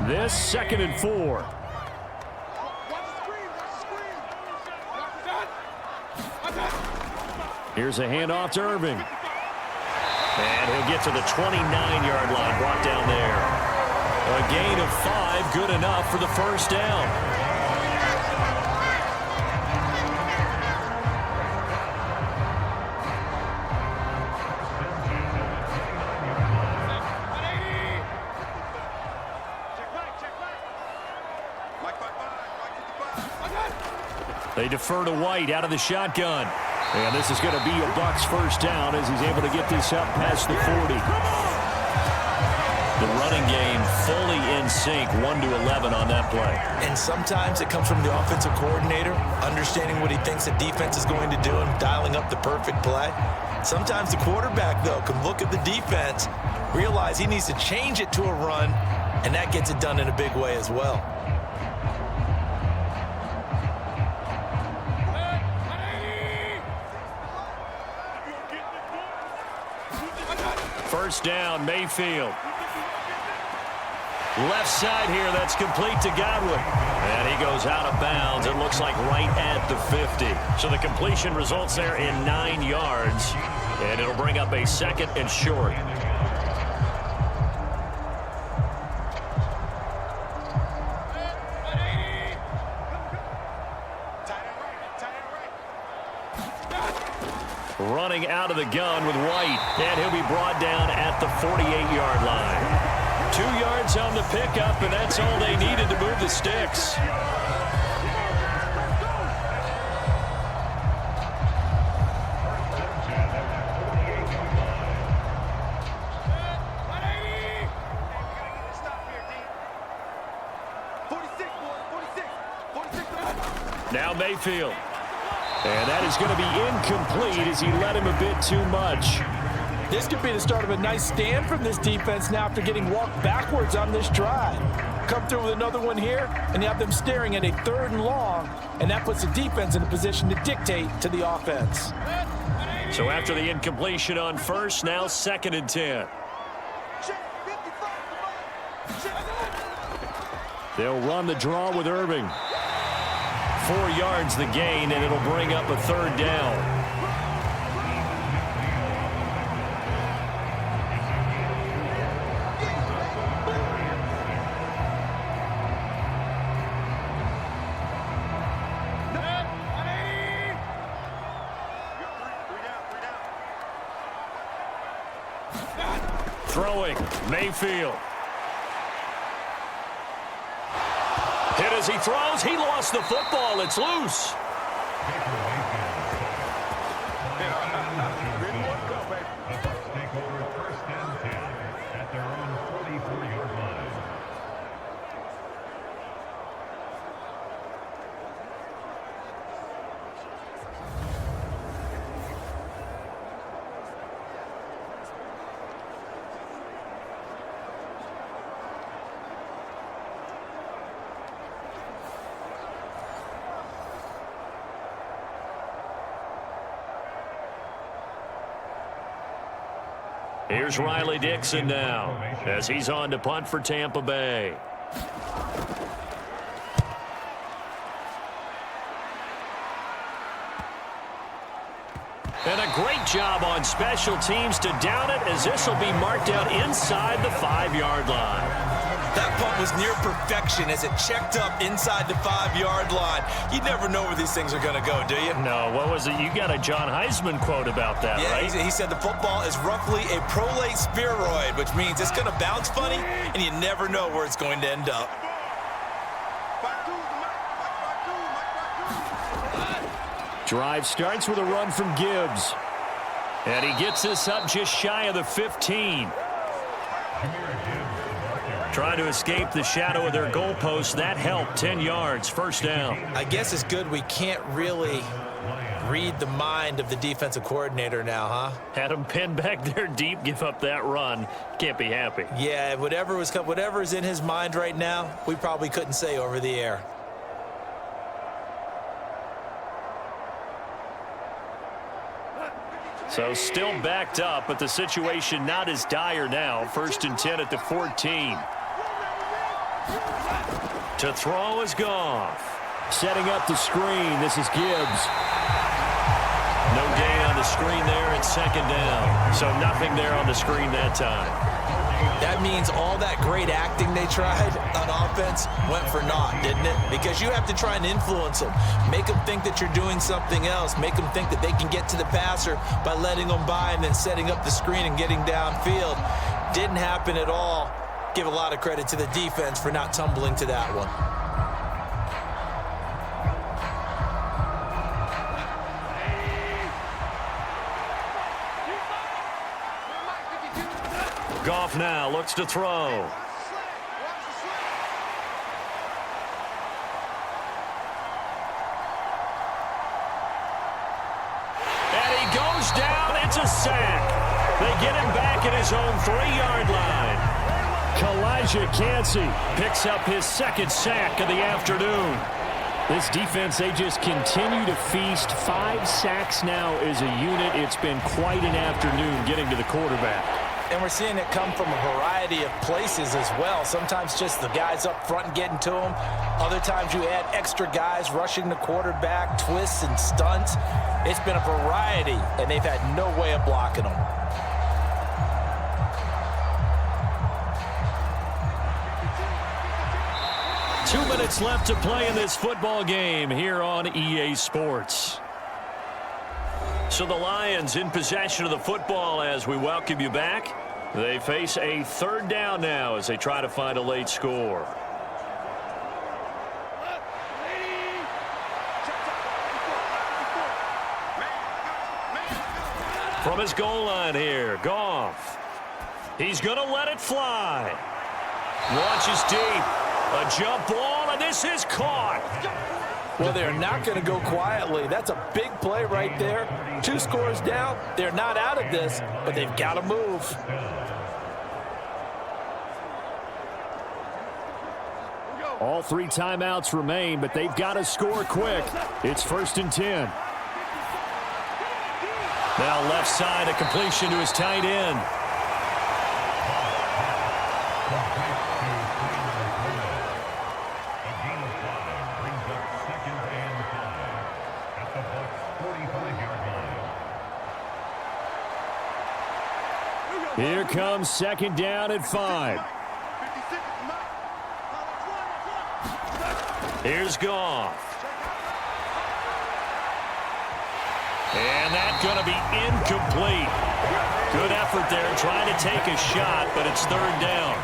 Speaker 2: This 2nd and 4. Here's a handoff to Irving. And he'll get to the 29-yard line, brought down there. A gain of 5, good enough for the 1st down. They defer to White out of the shotgun. And this is going to be a Bucs 1st down as he's able to get this up past the 40. The running game fully in sync, 1-11 on that play.
Speaker 6: And sometimes it comes from the offensive coordinator, understanding what he thinks the defense is going to do and dialing up the perfect play. Sometimes the quarterback, though, can look at the defense, realize he needs to change it to a run, and that gets it done in a big way as well.
Speaker 2: 1st down, Mayfield. Left side here, that's complete to Godwin. And he goes out of bounds, it looks like right at the 50. So the completion results there in 9 yards. And it'll bring up a 2nd and short. Running out of the gun with White, and he'll be brought down at the 48-yard line. 2 yards on the pickup, and that's all they needed to move the sticks. Now Mayfield. And that is going to be incomplete as he led him a bit too much.
Speaker 3: This could be the start of a nice stand from this defense now after getting walked backwards on this drive. Come through with another one here, and you have them staring at a 3rd and long, and that puts the defense in a position to dictate to the offense.
Speaker 2: So after the incompletion on 1st, now 2nd and 10. They'll run the draw with Irving. 4 yards the gain, and it'll bring up a 3rd down. Throwing, Mayfield. Hit as he throws. He lost the football. It's loose.
Speaker 5: Take over 1st and 10 at their own 44-yard line.
Speaker 2: Here's Riley Dixon now as he's on to punt for Tampa Bay. And a great job on special teams to down it, as this will be marked out inside the 5-yard line.
Speaker 4: That punt was near perfection as it checked up inside the 5-yard line. You never know where these things are going to go, do you?
Speaker 2: No, what was it? You got a John Heisman quote about that,
Speaker 4: yeah,
Speaker 2: right?
Speaker 4: He said the football is roughly a prolate spheroid, which means it's going to bounce funny, and you never know where it's going to end up.
Speaker 2: Drive starts with a run from Gibbs. And he gets this up just shy of the 15. Trying to escape the shadow of their goalpost. That helped. 10 yards, first down.
Speaker 6: I guess it's good we can't really read the mind of the defensive coordinator now, huh?
Speaker 2: Had him pinned back there deep, give up that run. Can't be happy.
Speaker 6: Yeah, whatever's in his mind right now, we probably couldn't say over the air.
Speaker 2: So still backed up, but the situation not as dire now. 1st and 10 at the 14. To throw is Goff. Setting up the screen. This is Gibbs. No gain on the screen there at 2nd down. So nothing there on the screen that time.
Speaker 6: That means all that great acting they tried on offense went for naught, didn't it? Because you have to try and influence them. Make them think that you're doing something else. Make them think that they can get to the passer by letting them by and then setting up the screen and getting downfield. Didn't happen at all. Give a lot of credit to the defense for not tumbling to that one.
Speaker 2: Goff now looks to throw. And he goes down. It's a sack. They get him back at his own 3-yard line. Kalijah Kancey picks up his 2nd sack of the afternoon. This defense, they just continue to feast. 5 sacks now as a unit. It's been quite an afternoon getting to the quarterback.
Speaker 6: And we're seeing it come from a variety of places as well. Sometimes just the guys up front and getting to them. Other times you add extra guys rushing the quarterback, twists and stunts. It's been a variety, and they've had no way of blocking them.
Speaker 2: Two minutes left to play in this football game here on EA Sports. So the Lions in possession of the football as we welcome you back. They face a 3rd down now as they try to find a late score. From his goal line here, Goff. He's going to let it fly. Launches deep. A jump ball, and this is caught.
Speaker 6: Well, they're not going to go quietly. That's a big play right there. 2 scores down. They're not out of this, but they've got to move.
Speaker 2: All 3 timeouts remain, but they've got to score quick. It's 1st and 10. Now left side, a completion to his tight end. Here comes 2nd down at 5. Here's Goff. And that's going to be incomplete. Good effort there trying to take a shot, but it's 3rd down.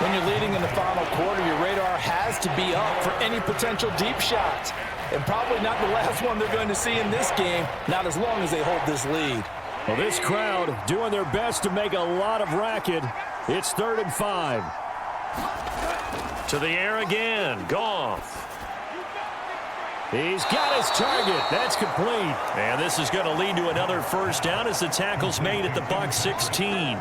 Speaker 6: When you're leading in the final quarter, your radar has to be up for any potential deep shots. And probably not the last one they're going to see in this game, not as long as they hold this lead.
Speaker 2: Well, this crowd doing their best to make a lot of racket. It's 3rd and 5. To the air again, Goff. He's got his target. That's complete. And this is going to lead to another 1st down as the tackle's made at the Bucs 16.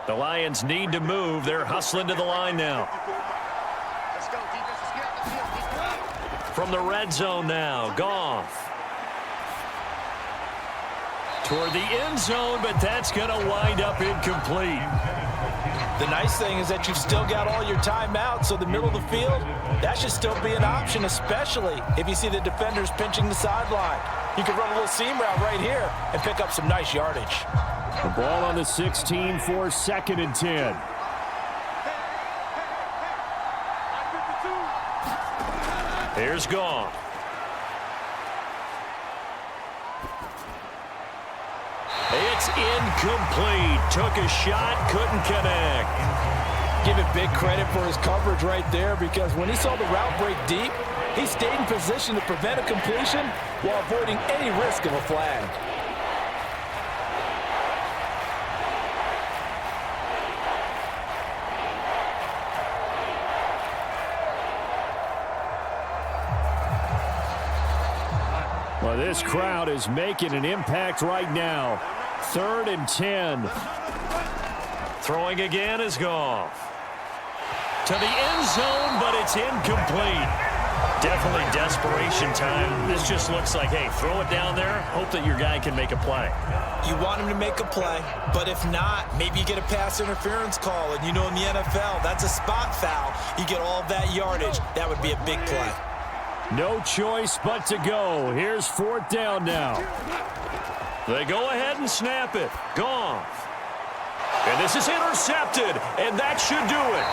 Speaker 2: The Lions need to move. They're hustling to the line now.
Speaker 7: Let's go.
Speaker 2: From the red zone now, Goff. Toward the end zone, but that's going to wind up incomplete.
Speaker 3: The nice thing is that you've still got all your timeouts, so the middle of the field, that should still be an option, especially if you see the defenders pinching the sideline. You could run a little seam route right here and pick up some nice yardage.
Speaker 2: The ball on the 16 for 2nd and 10. Here's Goff. It's incomplete. Took a shot, couldn't connect.
Speaker 3: Give it big credit for his coverage right there, because when he saw the route break deep, he stayed in position to prevent a completion while avoiding any risk of a flag.
Speaker 2: Well, this crowd is making an impact right now. 3rd and 10. Throwing again is Goff. To the end zone, but it's incomplete. Definitely desperation time. This just looks like, hey, throw it down there, hope that your guy can make a play.
Speaker 3: You want him to make a play, but if not, maybe you get a pass interference call, and you know in the NFL, that's a spot foul. You get all that yardage. That would be a big play.
Speaker 2: No choice but to go. Here's 4th down now. They go ahead and snap it. Goff. And this is intercepted, and that should do it.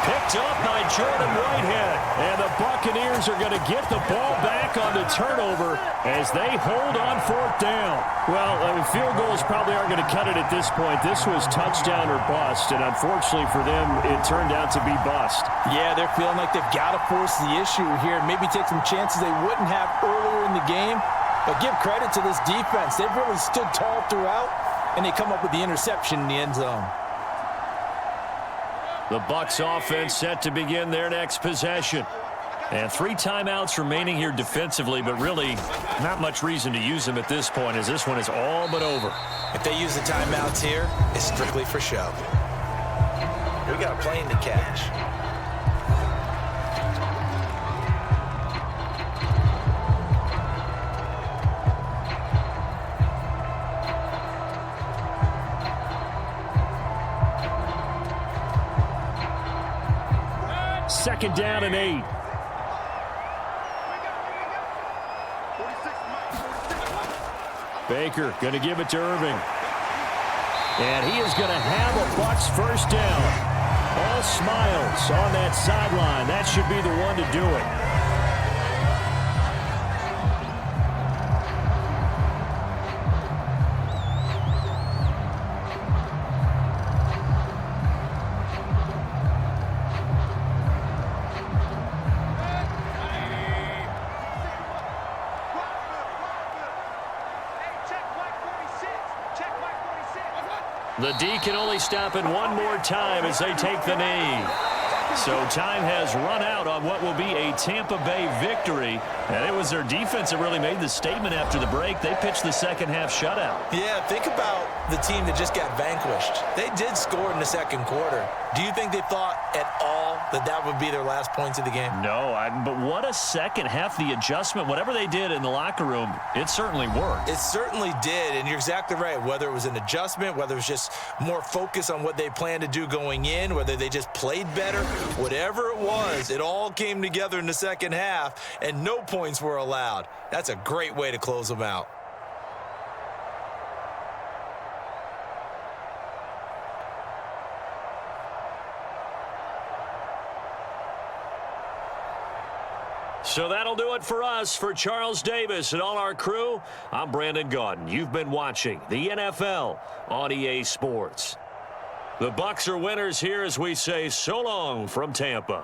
Speaker 2: Picked up by Jordan Whitehead. And the Buccaneers are going to get the ball back on the turnover as they hold on 4th down. Well, field goals probably aren't going to cut it at this point. This was touchdown or bust, and unfortunately for them, it turned out to be bust.
Speaker 3: Yeah, they're feeling like they've got to force the issue here and maybe take some chances they wouldn't have earlier in the game. But give credit to this defense. They've really stood tall throughout, and they come up with the interception in the end zone.
Speaker 2: The Bucs offense set to begin their next possession. And 3 timeouts remaining here defensively, but really not much reason to use them at this point, as this one is all but over.
Speaker 6: If they use the timeouts here, it's strictly for show. We got a plane to catch.
Speaker 2: Second down and 8. Baker going to give it to Irving. And he is going to have a Bucs first down. All smiles on that sideline. That should be the one to do it. The D can only stop it one more time as they take the knee. So time has run out on what will be a Tampa Bay victory. And it was their defense that really made the statement after the break. They pitched the second half shutout.
Speaker 6: Yeah, think about the team that just got vanquished. They did score in the second quarter. Do you think they thought at all that that would be their last points of the game?
Speaker 2: No, but what a second half. The adjustment, whatever they did in the locker room, it certainly worked.
Speaker 6: It certainly did, and you're exactly right. Whether it was an adjustment, whether it was just more focus on what they planned to do going in, whether they just played better, whatever it was, it all came together in the second half, and no points were allowed. That's a great way to close them out.
Speaker 2: So that'll do it for us. For Charles Davis and all our crew, I'm Brandon Gaudin. You've been watching the NFL on EA Sports. The Bucs are winners here as we say so long from Tampa.